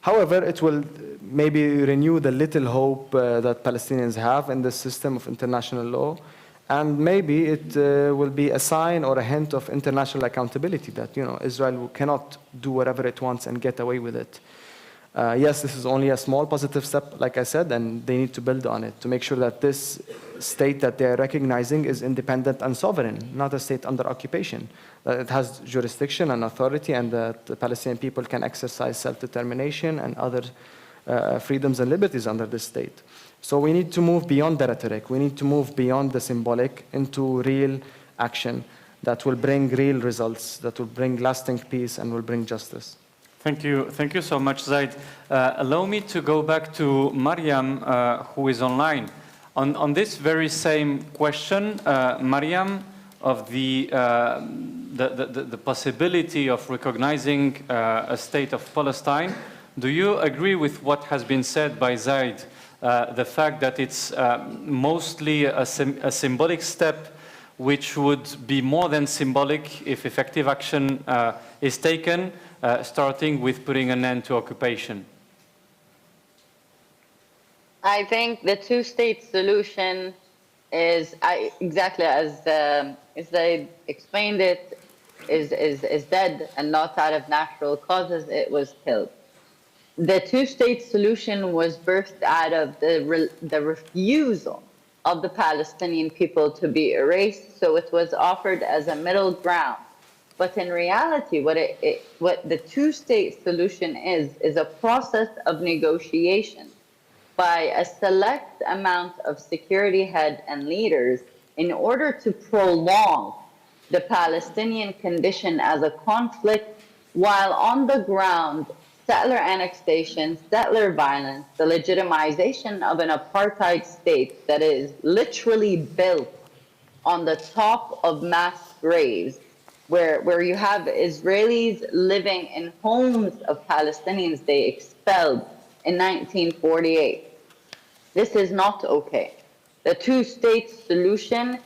However, it will maybe renew the little hope that Palestinians have in the system of international law. And maybe it will be a sign or a hint of international accountability that, Israel cannot do whatever it wants and get away with it. Yes, this is only a small positive step, like I said, and they need to build on it to make sure that this state that they're recognizing is independent and sovereign, not a state under occupation. That it has jurisdiction and authority, and that the Palestinian people can exercise self-determination and other freedoms and liberties under this state. So we need to move beyond the rhetoric. We need to move beyond the symbolic into real action that will bring real results, that will bring lasting peace and will bring justice. Thank you so much, Zaid. Allow me to go back to Mariam, who is online. On this very same question, Mariam, of the possibility of recognizing a state of Palestine, do you agree with what has been said by Zaid, the fact that it's mostly a symbolic step, which would be more than symbolic if effective action is taken, starting with putting an end to occupation? I think the two-state solution is exactly as they explained it, is dead and not out of natural causes. It was killed. The two-state solution was birthed out of the refusal of the Palestinian people to be erased. So it was offered as a middle ground. But in reality, what the two-state solution is a process of negotiation by a select amount of security heads and leaders in order to prolong the Palestinian condition as a conflict, while on the ground, settler annexation, settler violence, the legitimization of an apartheid state that is literally built on the top of mass graves, where you have Israelis living in homes of Palestinians they expelled in 1948. This is not okay. The two-state solution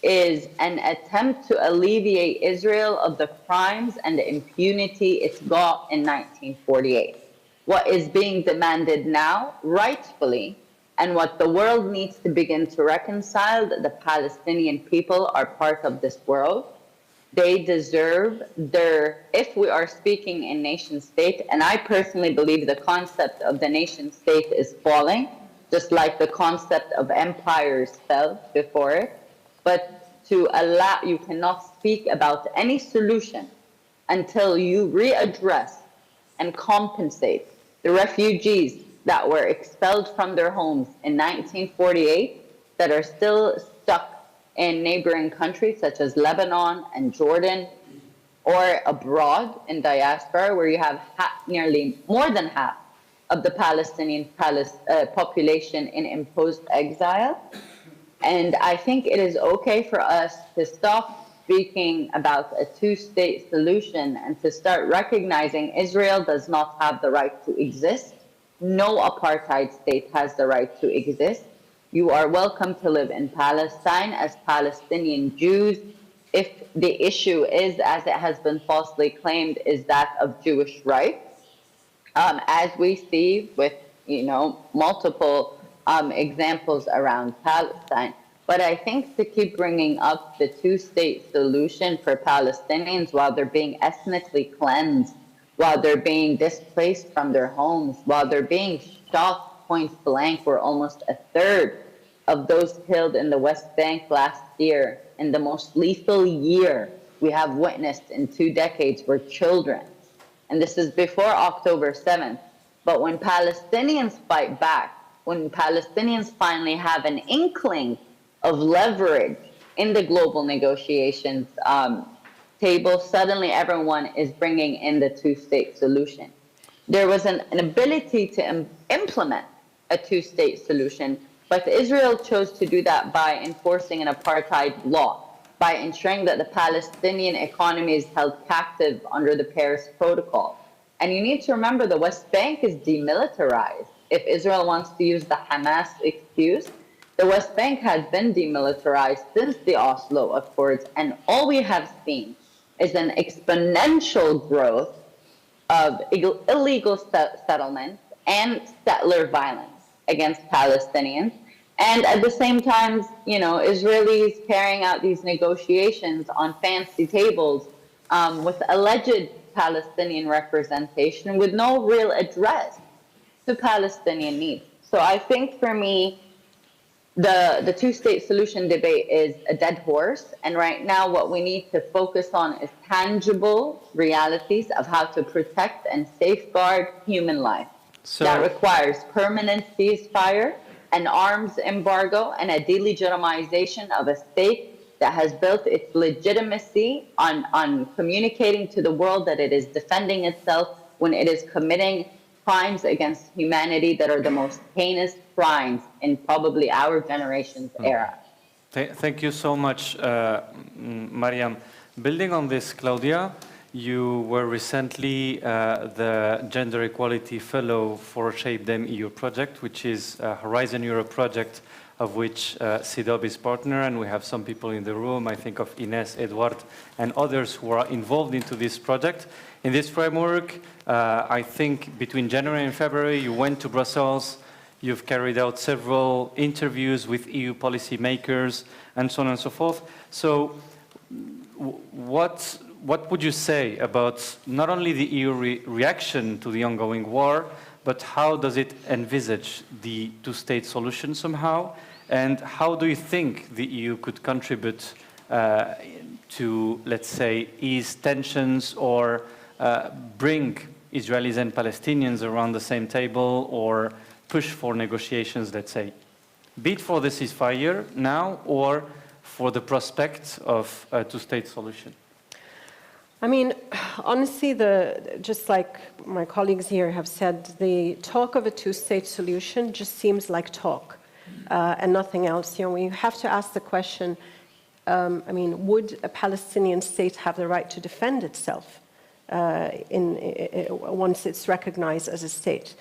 is an attempt to alleviate Israel of the crimes and the impunity it's got in 1948. What is being demanded now, rightfully, and what the world needs to begin to reconcile, that the Palestinian people are part of this world. They deserve if we are speaking in nation state, and I personally believe the concept of the nation state is falling, just like the concept of empires fell before it. But you cannot speak about any solution until you readdress and compensate the refugees that were expelled from their homes in 1948 that are still stuck in neighboring countries such as Lebanon and Jordan, or abroad in diaspora, where you have nearly more than half of the Palestinian population in imposed exile. And I think it is okay for us to stop speaking about a two-state solution and to start recognizing Israel does not have the right to exist. No apartheid state has the right to exist. You are welcome to live in Palestine as Palestinian Jews. If the issue is, as it has been falsely claimed, is that of Jewish rights, as we see with multiple examples around Palestine. But I think to keep bringing up the two-state solution for Palestinians while they're being ethnically cleansed, while they're being displaced from their homes, while they're being shot point blank, where almost a third of those killed in the West Bank last year, in the most lethal year we have witnessed in 2 decades, were children. And this is before October 7th. But when Palestinians fight back, when Palestinians finally have an inkling of leverage in the global negotiations table, suddenly everyone is bringing in the two-state solution. There was an ability to implement a two-state solution, but Israel chose to do that by enforcing an apartheid law, by ensuring that the Palestinian economy is held captive under the Paris Protocol. And you need to remember the West Bank is demilitarized. If Israel wants to use the Hamas excuse, the West Bank has been demilitarized since the Oslo Accords, and all we have seen is an exponential growth of illegal settlements and settler violence against Palestinians. And at the same time, Israelis carrying out these negotiations on fancy tables with alleged Palestinian representation with no real address to Palestinian needs. So I think for me, the two-state solution debate is a dead horse. And right now what we need to focus on is tangible realities of how to protect and safeguard human life. So that requires permanent ceasefire, an arms embargo, and a delegitimization of a state that has built its legitimacy on communicating to the world that it is defending itself when it is committing crimes against humanity that are the most heinous crimes in probably our generation's era. Thank you so much, Mariam. Building on this, Claudia, you were recently the Gender Equality Fellow for Shape Them EU project, which is a Horizon Europe project of which CEDAW is partner, and we have some people in the room, I think of Ines, Edward, and others who are involved into this project. In this framework, I think between January and February, you went to Brussels, you've carried out several interviews with EU policymakers, and so on and so forth. So what would you say about not only the EU reaction to the ongoing war, but how does it envisage the two-state solution somehow? And how do you think the EU could contribute to, let's say, ease tensions or bring Israelis and Palestinians around the same table or push for negotiations, let's say, be it for the ceasefire now or for the prospect of a two-state solution? I mean, honestly, just like my colleagues here have said, the talk of a two-state solution just seems like talk and nothing else. We have to ask the question, would a Palestinian state have the right to defend itself once it's recognized as a state?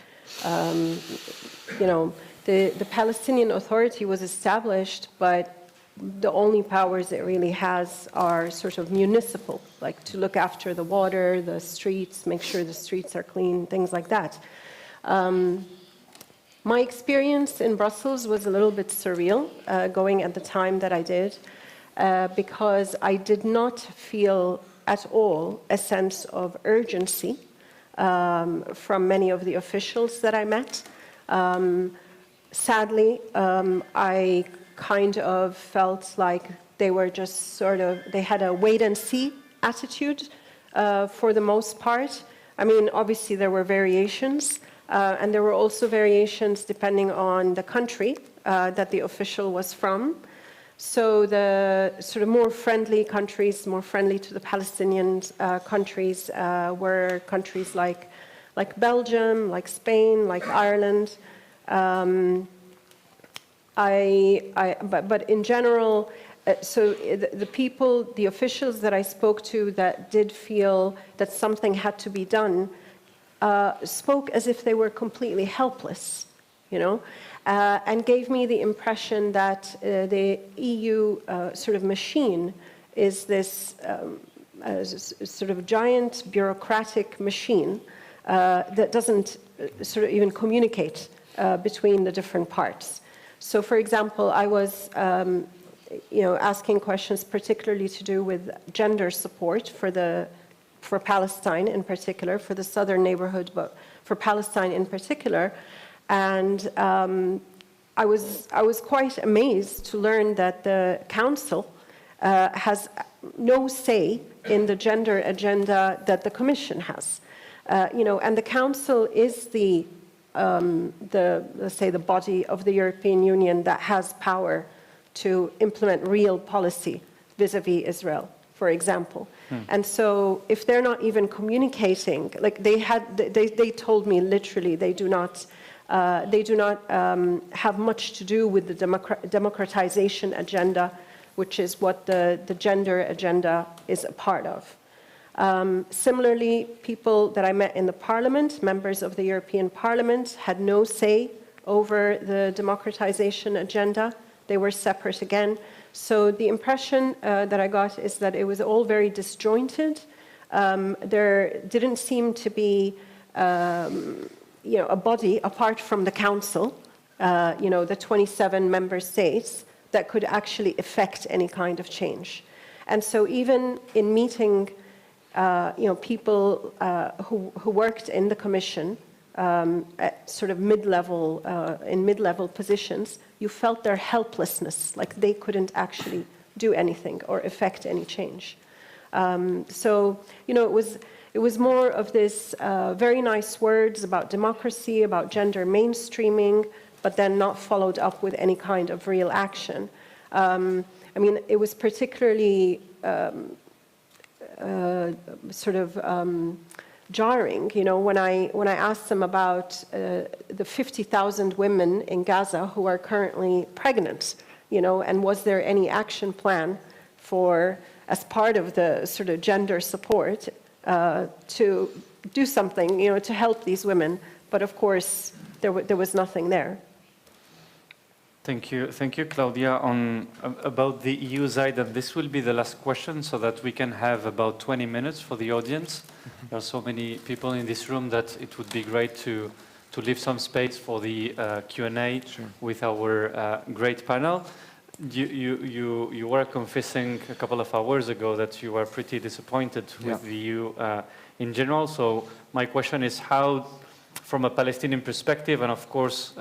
The Palestinian Authority was established, but the only powers it really has are sort of municipal, like to look after the water, the streets, make sure the streets are clean, things like that. My experience in Brussels was a little bit surreal, going at the time that I did, because I did not feel at all a sense of urgency from many of the officials that I met. Sadly, I kind of felt like they were just they had a wait-and-see attitude for the most part. I mean, obviously there were variations, and there were also variations depending on the country that the official was from. So the sort of more friendly countries, more friendly to the Palestinian countries, were countries like Belgium, like Spain, like Ireland. But in general, so the people, the officials that I spoke to that did feel that something had to be done, spoke as if they were completely helpless, you know, and gave me the impression that the EU sort of machine is this sort of giant bureaucratic machine that doesn't sort of even communicate between the different parts. So, for example, I was asking questions particularly to do with gender support for Palestine in particular, for the southern neighborhood, but for Palestine in particular. And I was quite amazed to learn that the Council has no say in the gender agenda that the Commission has. And the Council is let's say, the body of the European Union that has power to implement real policy vis-a-vis Israel, for example. And so if they're not even communicating, like they told me literally they do not have much to do with the democratization agenda, which is what the gender agenda is a part of. Similarly, people that I met in the Parliament, members of the European Parliament, had no say over the democratization agenda. They were separate again. So the impression that I got is that it was all very disjointed. There didn't seem to be a body apart from the Council, the 27 member states, that could actually effect any kind of change. And so even in meeting people who worked in the Commission at sort of in mid-level positions, you felt their helplessness, like they couldn't actually do anything or effect any change. So, it was more of this very nice words about democracy, about gender mainstreaming, but then not followed up with any kind of real action. It was particularly jarring, when I asked them about the 50,000 women in Gaza who are currently pregnant, and was there any action plan as part of the sort of gender support to do something, to help these women. But of course, there was nothing there. Thank you, Claudia. About the EU side, and this will be the last question, so that we can have about 20 minutes for the audience. There are so many people in this room that it would be great to leave some space for the Q&A with our great panel. You were confessing a couple of hours ago that you were pretty disappointed with the EU in general. So my question is, how, from a Palestinian perspective, and of course,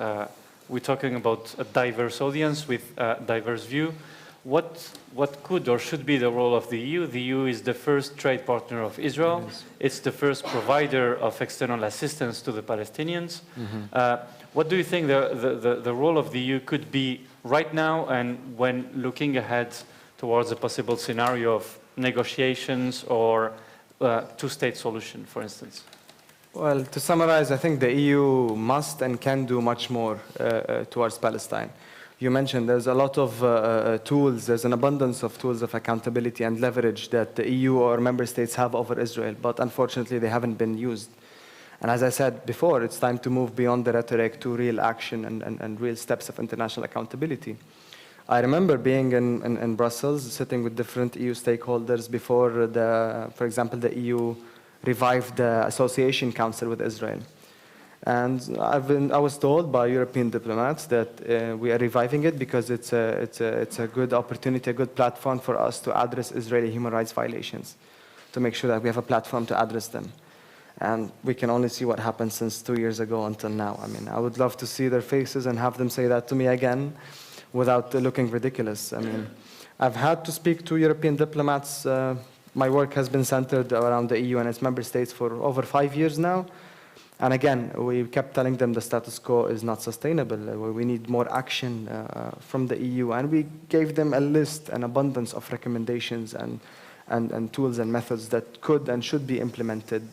we're talking about a diverse audience with a diverse view, what could or should be the role of the EU? The EU is the first trade partner of Israel. Yes. It's the first provider of external assistance to the Palestinians. What do you think the role of the EU could be right now, and when looking ahead towards a possible scenario of negotiations or two-state solution, for instance? Well, to summarize, I think the EU must and can do much more towards Palestine. You mentioned there's a lot of tools, there's an abundance of tools of accountability and leverage that the EU or member states have over Israel, but unfortunately they haven't been used. And as I said before, it's time to move beyond the rhetoric to real action and real steps of international accountability. I remember being in Brussels, sitting with different EU stakeholders before, for example, the EU revived the Association Council with Israel. And I was told by European diplomats that we are reviving it because it's a good opportunity, a good platform for us to address Israeli human rights violations, to make sure that we have a platform to address them. And we can only see what happened since 2 years ago until now. I mean, I would love to see their faces and have them say that to me again without looking ridiculous. I mean, I've had to speak to European diplomats. My work has been centered around the EU and its member states for over 5 years now. And again, we kept telling them the status quo is not sustainable. We need more action from the EU. And we gave them a list, an abundance of recommendations and tools and methods that could and should be implemented.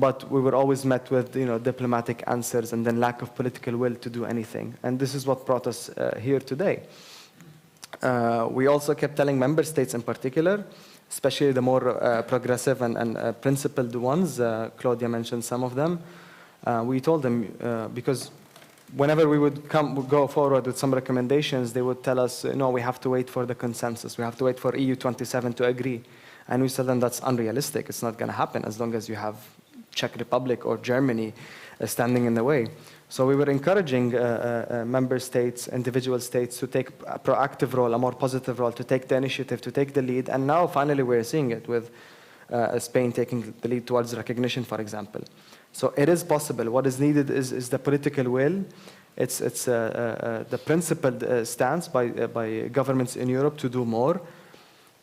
But we were always met with diplomatic answers and then lack of political will to do anything. And this is what brought us here today. We also kept telling member states in particular, especially the more progressive and principled ones, Claudia mentioned some of them, we told them, because whenever we would go forward with some recommendations, they would tell us, no, we have to wait for the consensus. We have to wait for EU 27 to agree. And we said them that's unrealistic. It's not going to happen as long as you have Czech Republic or Germany standing in the way. So we were encouraging member states, individual states to take a proactive role, a more positive role, to take the initiative, to take the lead. And now finally we're seeing it with Spain taking the lead towards recognition, for example. So it is possible. What is needed is the political will. It's the principled stance by governments in Europe to do more.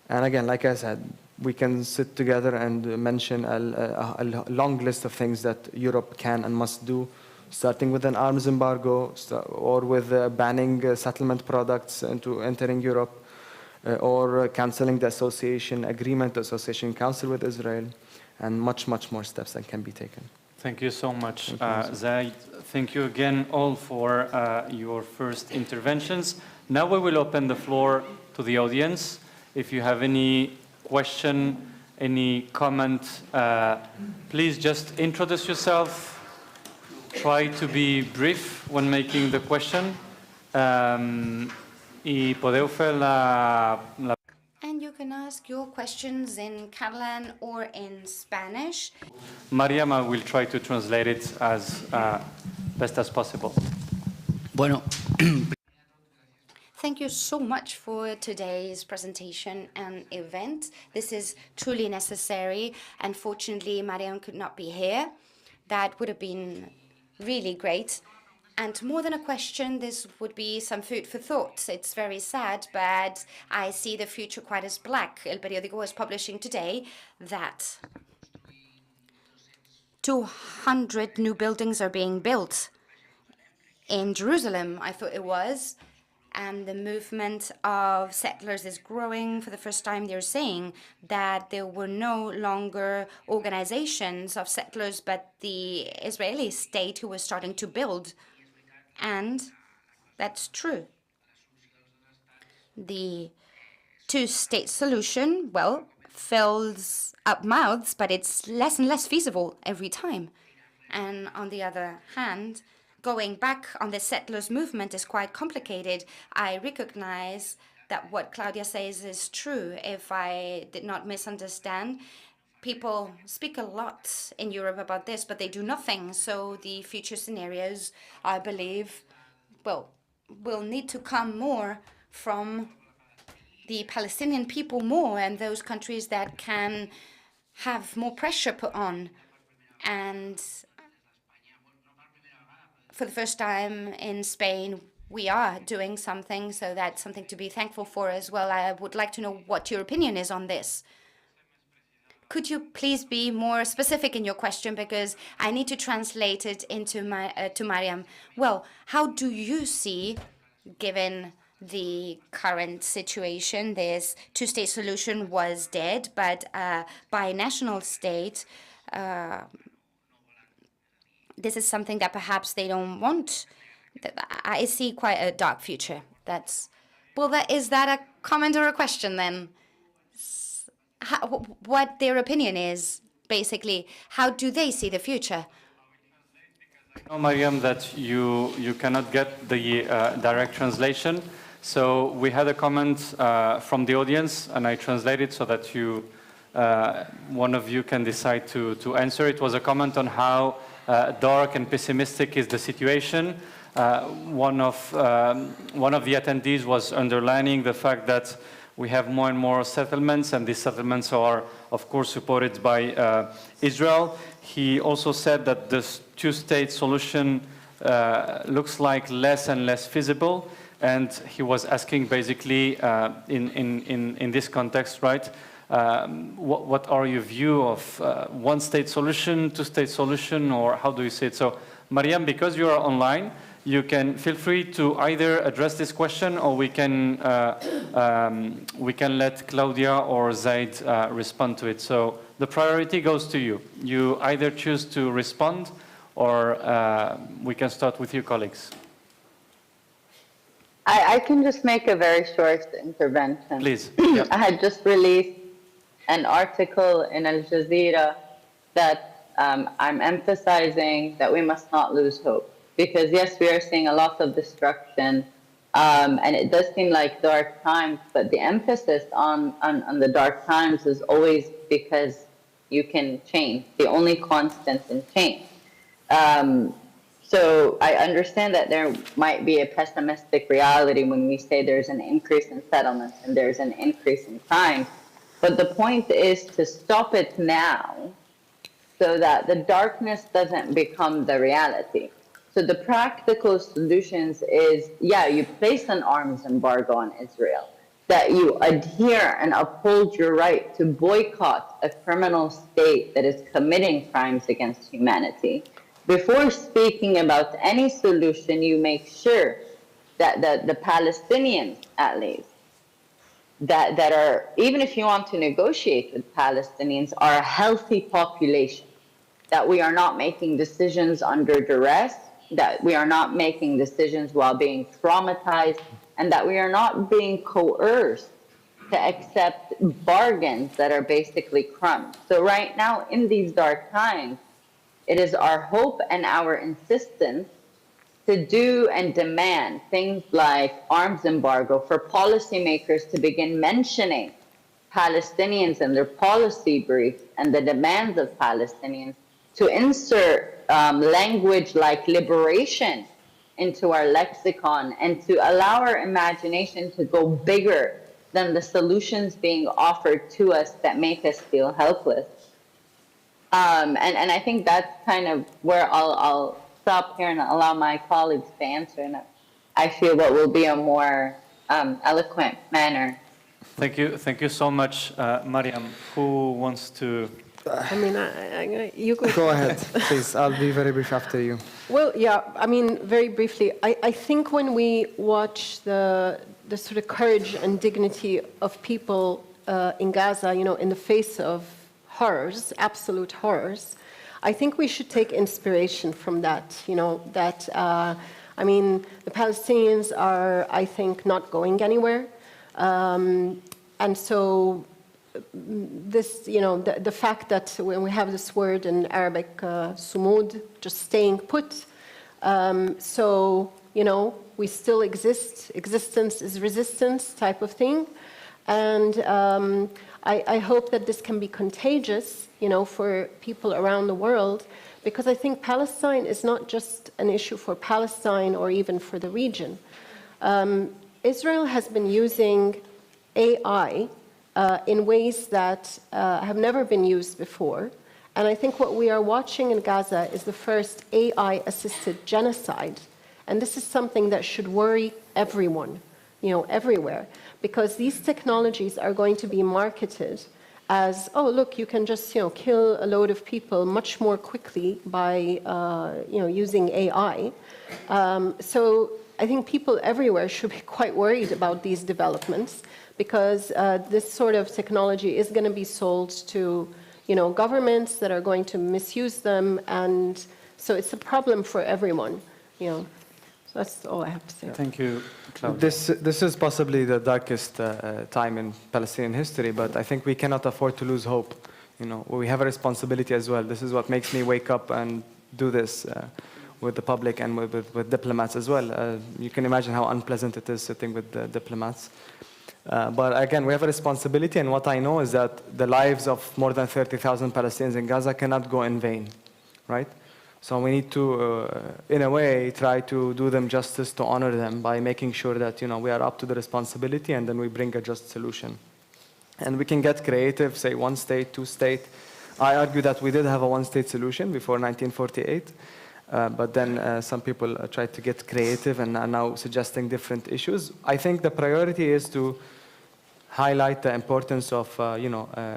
And again, like I said, we can sit together and mention a long list of things that Europe can and must do, starting with an arms embargo or with banning settlement products into entering Europe, or canceling the association agreement, the association council with Israel, and much, much more steps that can be taken. Thank you so much, Zaid. Thank you again all for your first interventions. Now we will open the floor to the audience. If you have any question, any comment, please just introduce yourself. Try to be brief when making the question. Y podeu fer la... And you can ask your questions in Catalan or in Spanish. Mariam, I will try to translate it as best as possible. Bueno. Thank you so much for today's presentation and event. This is truly necessary. Unfortunately, Mariam could not be here. That would have been really great. And more than a question, this would be some food for thought. It's very sad, but I see the future quite as black. El Periódico is publishing today that 200 new buildings are being built in Jerusalem, I thought it was. And the movement of settlers is growing. For the first time, they're saying that there were no longer organizations of settlers, but the Israeli state who was starting to build. And that's true. The two-state solution, well, fills up mouths, but it's less and less feasible every time. And on the other hand, going back on the settlers movement is quite complicated. I recognize that what Claudia says is true. If I did not misunderstand, people speak a lot in Europe about this, but they do nothing. So the future scenarios, I believe, well, will need to come more from the Palestinian people more and those countries that can have more pressure put on. And for the first time in Spain, we are doing something, so that's something to be thankful for as well. I would like to know what your opinion is on this. Could you please be more specific in your question, because I need to translate it into to Mariam. Well, how do you see, given the current situation, this two-state solution was dead, but bi-national state, this is something that perhaps they don't want. I see quite a dark future. Is that a comment or a question then? What their opinion is, basically. How do they see the future? I know, Mariam, that you cannot get the direct translation, So we had a comment from the audience, and I translated so that one of you can decide to answer. It was a comment on how dark and pessimistic is the situation. One of the attendees was underlining the fact that we have more and more settlements, and these settlements are, of course, supported by Israel. He also said that the two-state solution looks like less and less feasible, and he was asking basically in this context, right? What are your view of one-state solution, two-state solution, or how do you see it? So, Mariam, because you are online, you can feel free to either address this question, or we can let Claudia or Zaid respond to it. So the priority goes to you. You either choose to respond, or we can start with your colleagues. I can just make a very short intervention. Please. Yep. I had just released an article in Al Jazeera that I'm emphasizing that we must not lose hope. Because yes, we are seeing a lot of destruction, and it does seem like dark times, but the emphasis on the dark times is always because you can change, the only constant in change. So I understand that there might be a pessimistic reality when we say there's an increase in settlements and there's an increase in crime, but the point is to stop it now so that the darkness doesn't become the reality. So the practical solutions is, yeah, you place an arms embargo on Israel, that you adhere and uphold your right to boycott a criminal state that is committing crimes against humanity. Before speaking about any solution, you make sure that the Palestinians, at least, that are, even if you want to negotiate with Palestinians, are a healthy population, that we are not making decisions under duress, that we are not making decisions while being traumatized, and that we are not being coerced to accept bargains that are basically crumbs. So right now, in these dark times, it is our hope and our insistence to do and demand things like arms embargo, for policymakers to begin mentioning Palestinians in their policy briefs and the demands of Palestinians, to insert language like liberation into our lexicon, and to allow our imagination to go bigger than the solutions being offered to us that make us feel helpless. And I think that's kind of where I'll stop here and allow my colleagues to answer, and I feel what will be a more eloquent manner. Thank you so much, Mariam. Who wants to? I mean, you go. Go ahead, please. I'll be very brief after you. Well, yeah, I mean, very briefly, I think when we watch the sort of courage and dignity of people in Gaza, you know, in the face of horrors, absolute horrors, I think we should take inspiration from that, you know, that, I mean, the Palestinians are, I think, not going anywhere. And so this, you know, the fact that when we have this word in Arabic, sumud, just staying put, so, you know, we still exist, existence is resistance type of thing. And I hope that this can be contagious, you know, for people around the world, because I think Palestine is not just an issue for Palestine or even for the region. Israel has been using AI in ways that have never been used before. And I think what we are watching in Gaza is the first AI-assisted genocide. And this is something that should worry everyone, you know, everywhere, because these technologies are going to be marketed as, oh, look, you can just, you know, kill a load of people much more quickly by, you know, using AI. So I think people everywhere should be quite worried about these developments, because this sort of technology is going to be sold to, you know, governments that are going to misuse them, and so it's a problem for everyone, you know. So that's all I have to say. Thank you, Claudia. This is possibly the darkest time in Palestinian history, but I think we cannot afford to lose hope. You know, we have a responsibility as well. This is what makes me wake up and do this. with the public and with diplomats as well. You can imagine how unpleasant it is sitting with the diplomats. But again, we have a responsibility, and what I know is that the lives of more than 30,000 Palestinians in Gaza cannot go in vain, right? So we need to, in a way, try to do them justice, to honor them by making sure that, you know, we are up to the responsibility, and then we bring a just solution. And we can get creative, say one state, two state. I argue that we did have a one-state solution before 1948, but then some people tried to get creative and are now suggesting different issues. I think the priority is to highlight the importance of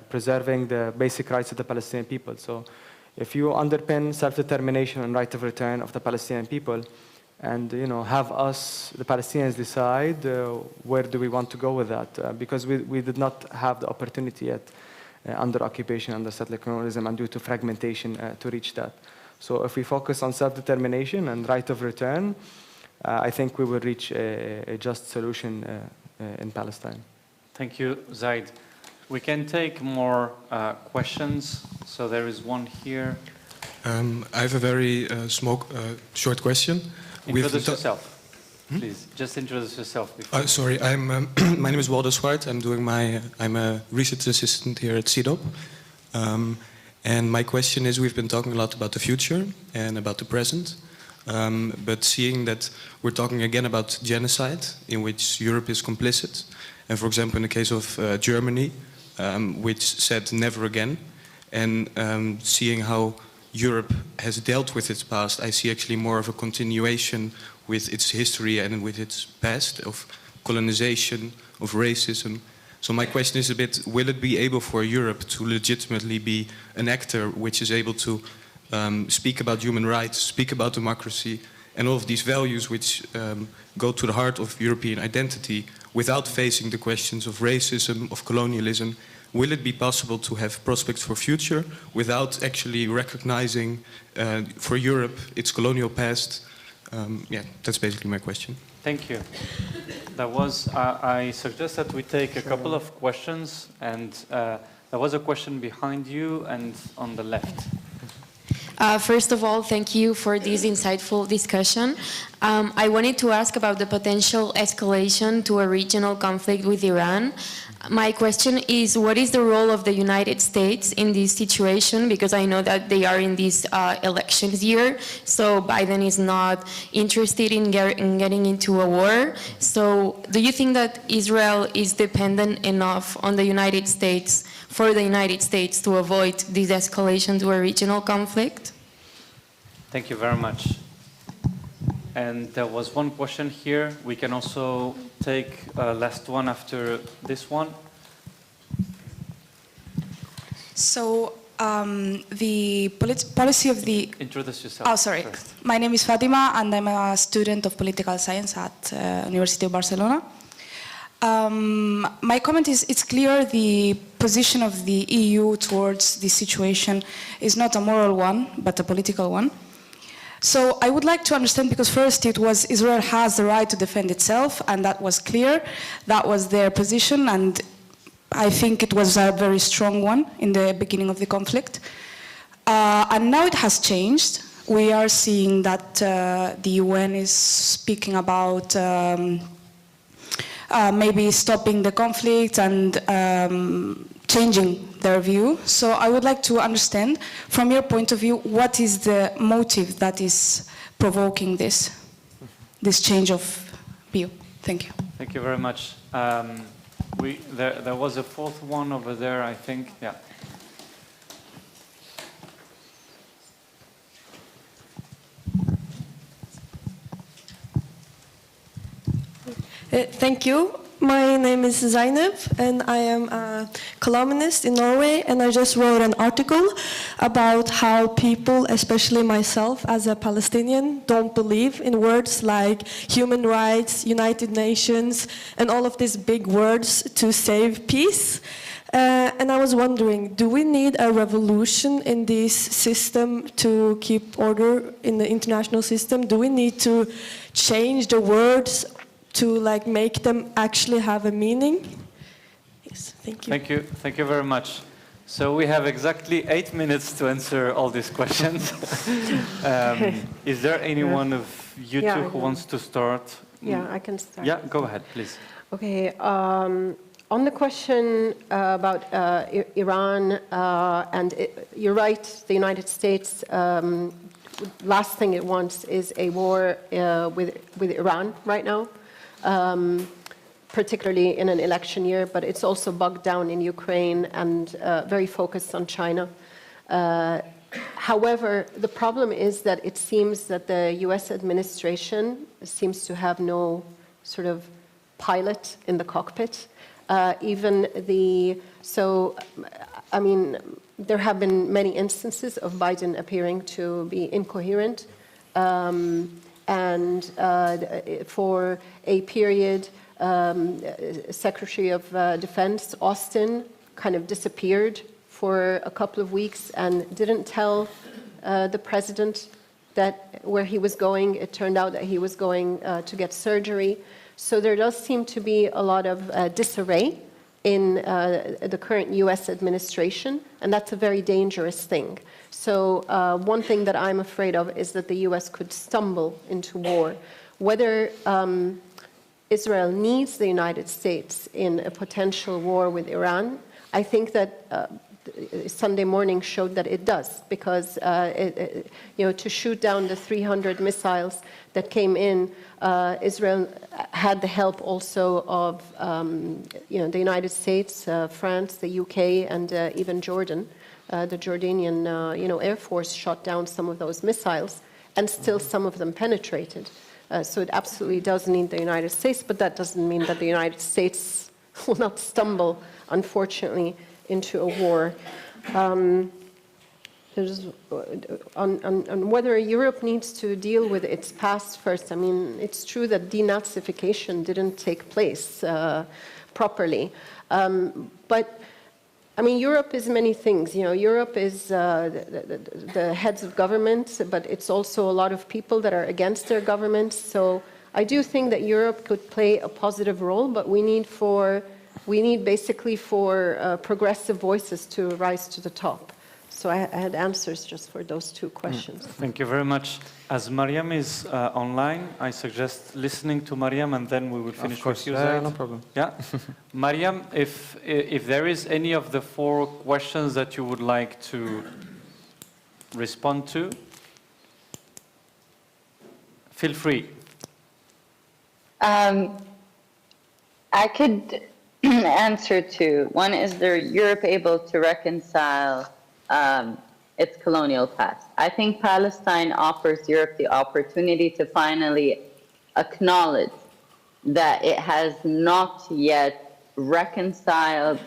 preserving the basic rights of the Palestinian people. So if you underpin self-determination and right of return of the Palestinian people, and have us, the Palestinians, decide where do we want to go with that, because we did not have the opportunity yet under occupation, under settler colonialism, and due to fragmentation to reach that. So if we focus on self-determination and right of return, I think we will reach a just solution in Palestine. Thank you, Zaid. We can take more questions. So there is one here. I have a very short question. Introduce yourself, please. Just introduce yourself. Sorry, my name is Waldo Swart. I'm a research assistant here at CEDOP. And my question is, we've been talking a lot about the future and about the present, but seeing that we're talking again about genocide in which Europe is complicit, and for example in the case of Germany, which said never again, and seeing how Europe has dealt with its past, I see actually more of a continuation with its history and with its past of colonization, of racism. So my question is a bit, will it be able for Europe to legitimately be an actor which is able to speak about human rights, speak about democracy, and all of these values which go to the heart of European identity without facing the questions of racism, of colonialism? Will it be possible to have prospects for future without actually recognizing for Europe its colonial past? Yeah, that's basically my question. Thank you. That was, I suggest that we take a couple of questions, and there was a question behind you and on the left. First of all, thank you for this insightful discussion. I wanted to ask about the potential escalation to a regional conflict with Iran. My question is, what is the role of the United States in this situation? Because I know that they are in this elections year, so Biden is not interested in getting into a war. So do you think that Israel is dependent enough on the United States for the United States to avoid this escalation to a regional conflict? Thank you very much. And there was one question here. We can also take last one after this one. So the policy of the... Introduce yourself. Oh, sorry. First. My name is Fatima, and I'm a student of political science at University of Barcelona. My comment is, it's clear the position of the EU towards this situation is not a moral one, but a political one. So I would like to understand, because first it was Israel has the right to defend itself, and that was clear. That was their position, and I think it was a very strong one in the beginning of the conflict. And now it has changed. We are seeing that the UN is speaking about maybe stopping the conflict and changing their view. So I would like to understand, from your point of view, what is the motive that is provoking this change of view? Thank you. Thank you very much. There was a fourth one over there, I think. Yeah. Thank you. My name is Zainab, and I am a columnist in Norway, and I just wrote an article about how people, especially myself as a Palestinian, don't believe in words like human rights, United Nations, and all of these big words to save peace. And I was wondering, do we need a revolution in this system to keep order in the international system? Do we need to change the words to make them actually have a meaning? Yes, thank you. Thank you very much. So we have exactly 8 minutes to answer all these questions. Is there anyone of you two who wants to start? Yeah, I can start. Yeah, go ahead, please. Okay. On the question about Iran, you're right, the United States, last thing it wants is a war with Iran right now, particularly in an election year, but it's also bogged down in Ukraine and very focused on China. However, the problem is that it seems that the US administration seems to have no sort of pilot in the cockpit. There have been many instances of Biden appearing to be incoherent, for a period, Secretary of Defense Austin kind of disappeared for a couple of weeks and didn't tell the president where he was going. It turned out that he was going to get surgery. So there does seem to be a lot of disarray in the current US administration, and that's a very dangerous thing. So one thing that I'm afraid of is that the US could stumble into war. Whether Israel needs the United States in a potential war with Iran, I think that Sunday morning showed that it does, because to shoot down the 300 missiles that came in, Israel had the help also of the United States, France, the UK, and even Jordan. The Jordanian Air Force shot down some of those missiles, and still some of them penetrated. So it absolutely does need the United States, but that doesn't mean that the United States will not stumble, unfortunately, into a war. On whether Europe needs to deal with its past first, I mean, it's true that denazification didn't take place properly. But, I mean, Europe is many things. Europe is the heads of government, but it's also a lot of people that are against their governments. So I do think that Europe could play a positive role, but we need basically for progressive voices to rise to the top. So I had answers just for those two questions. Thank you very much. As Mariam is online, I suggest listening to Mariam, and then we will finish with you, Zaid. No problem. Yeah, Mariam, if there is any of the 4 questions that you would like to respond to, feel free. I could answer 2. One, is Europe able to reconcile its colonial past? I think Palestine offers Europe the opportunity to finally acknowledge that it has not yet reconciled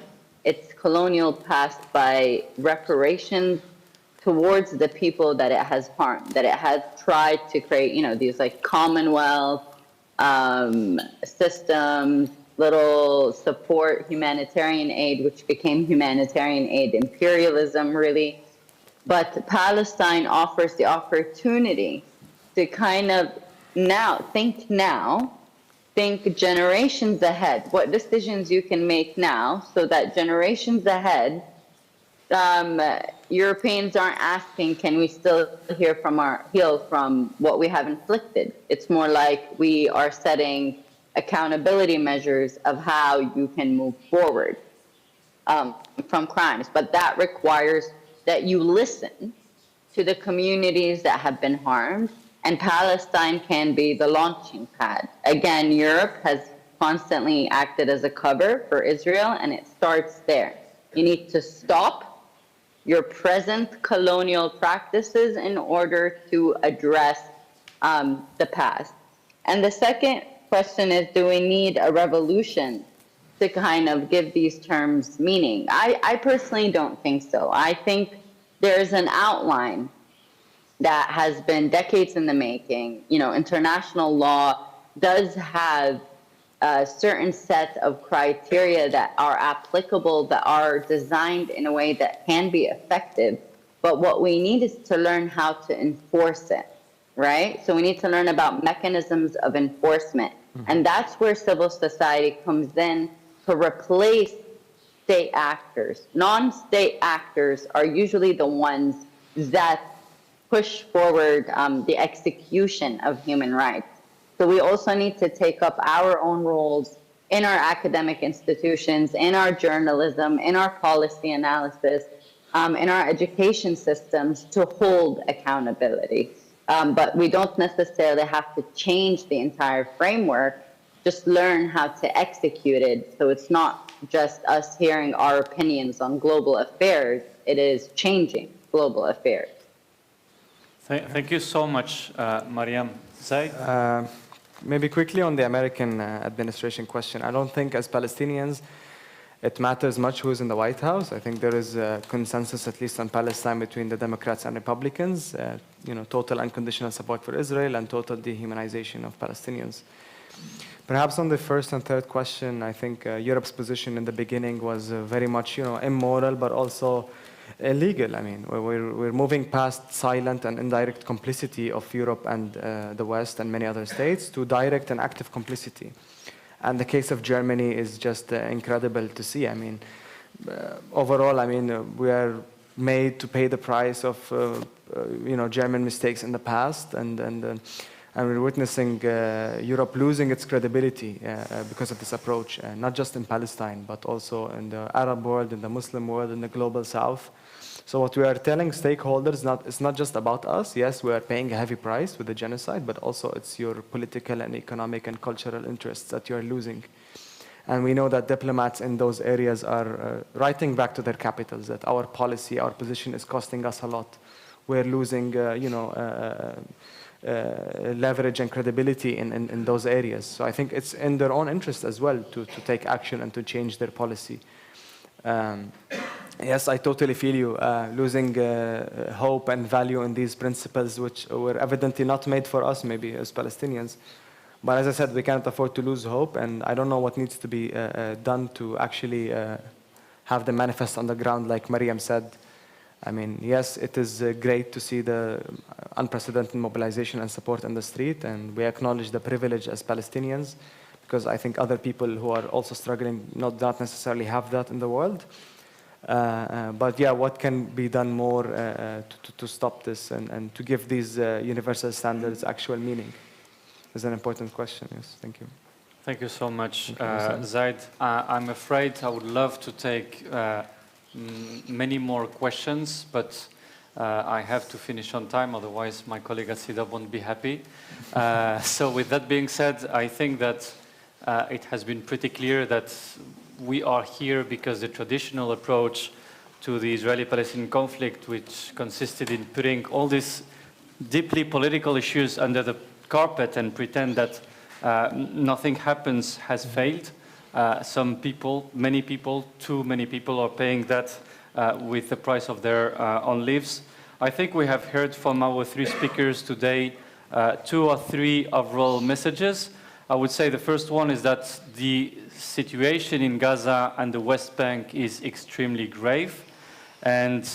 its colonial past by reparations towards the people that it has harmed, that it has tried to create, these like Commonwealth systems, little support humanitarian aid, which became humanitarian aid imperialism, really. But Palestine offers the opportunity to kind of think generations ahead, what decisions you can make now, so that generations ahead, Europeans aren't asking, can we still heal from what we have inflicted? It's more like we are setting accountability measures of how you can move forward from crimes. But that requires that you listen to the communities that have been harmed, and Palestine can be the launching pad. Again, Europe has constantly acted as a cover for Israel, and it starts there. You need to stop your present colonial practices in order to address the past. And the second question is, do we need a revolution to kind of give these terms meaning? I personally don't think so. I think there's an outline that has been decades in the making. International law does have a certain set of criteria that are applicable, that are designed in a way that can be effective. But what we need is to learn how to enforce it, right? So we need to learn about mechanisms of enforcement. And that's where civil society comes in to replace state actors. Non-state actors are usually the ones that push forward the execution of human rights. So we also need to take up our own roles in our academic institutions, in our journalism, in our policy analysis, in our education systems to hold accountability. But we don't necessarily have to change the entire framework, just learn how to execute it. So it's not just us hearing our opinions on global affairs, it is changing global affairs. Thank you so much, Mariam. Zaid? Maybe quickly on the American administration question. I don't think as Palestinians it matters much who's in the White House. I think there is a consensus, at least on Palestine, between the Democrats and Republicans. Total unconditional support for Israel and total dehumanization of Palestinians. Perhaps on the first and third question, I think Europe's position in the beginning was very much immoral, but also illegal. I mean, we're moving past silent and indirect complicity of Europe and the West and many other states to direct and active complicity. And the case of Germany is just incredible to see. I mean, overall, I mean, we are made to pay the price of, German mistakes in the past, and we're witnessing Europe losing its credibility because of this approach, not just in Palestine, but also in the Arab world, in the Muslim world, in the global South. So what we are telling stakeholders, it's not just about us. Yes, we are paying a heavy price with the genocide, but also it's your political and economic and cultural interests that you're losing. And we know that diplomats in those areas are writing back to their capitals that our policy, our position is costing us a lot. We're losing, leverage and credibility in those areas. So I think it's in their own interest as well to take action and to change their policy. Yes, I totally feel you, losing hope and value in these principles, which were evidently not made for us, maybe as Palestinians. But as I said, we can't afford to lose hope, and I don't know what needs to be done to actually have them manifest on the ground, like Mariam said. I mean, yes, it is great to see the unprecedented mobilization and support in the street, and we acknowledge the privilege as Palestinians, because I think other people who are also struggling not necessarily have that in the world. But yeah, what can be done more to stop this and to give these universal standards actual meaning is an important question. Yes, thank you. Thank you so much, Zaid. I'm afraid I would love to take many more questions, but I have to finish on time, otherwise my colleague at CEDAW won't be happy. So with that being said, I think that it has been pretty clear that we are here because the traditional approach to the Israeli-Palestinian conflict, which consisted in putting all these deeply political issues under the carpet and pretend that nothing happens, has failed. Some people, many people, too many people are paying that with the price of their own lives. I think we have heard from our three speakers today 2 or 3 overall messages. I would say the first one is that the situation in Gaza and the West Bank is extremely grave and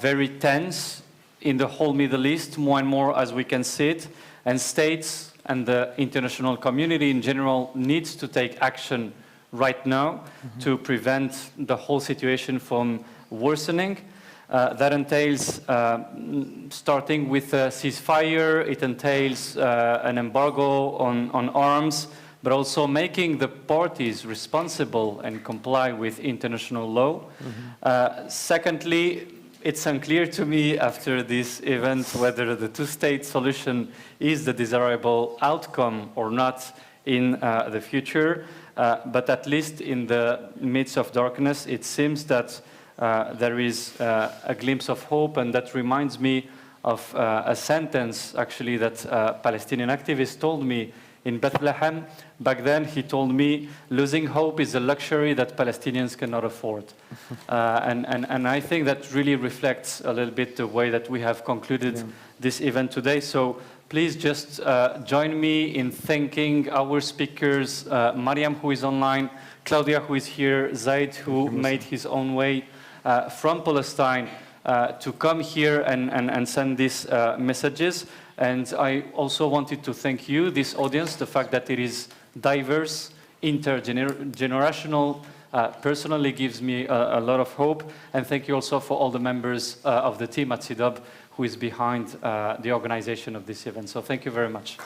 very tense in the whole Middle East, more and more as we can see it, and states and the international community in general needs to take action right now to prevent the whole situation from worsening. That entails starting with a ceasefire, it entails an embargo on arms, but also making the parties responsible and comply with international law. Secondly, it's unclear to me after this event whether the two-state solution is the desirable outcome or not in the future, but at least in the midst of darkness, it seems that there is a glimpse of hope, and that reminds me of a sentence actually that a Palestinian activist told me in Bethlehem. Back then he told me, losing hope is a luxury that Palestinians cannot afford. And I think that really reflects a little bit the way that we have concluded this event today. So please just join me in thanking our speakers, Mariam, who is online, Claudia, who is here, Zaid, who made his own way from Palestine to come here and send these messages. And I also wanted to thank you, this audience, the fact that it is diverse, intergenerational, personally gives me a lot of hope. And thank you also for all the members of the team at CEDOB who is behind the organization of this event. So thank you very much.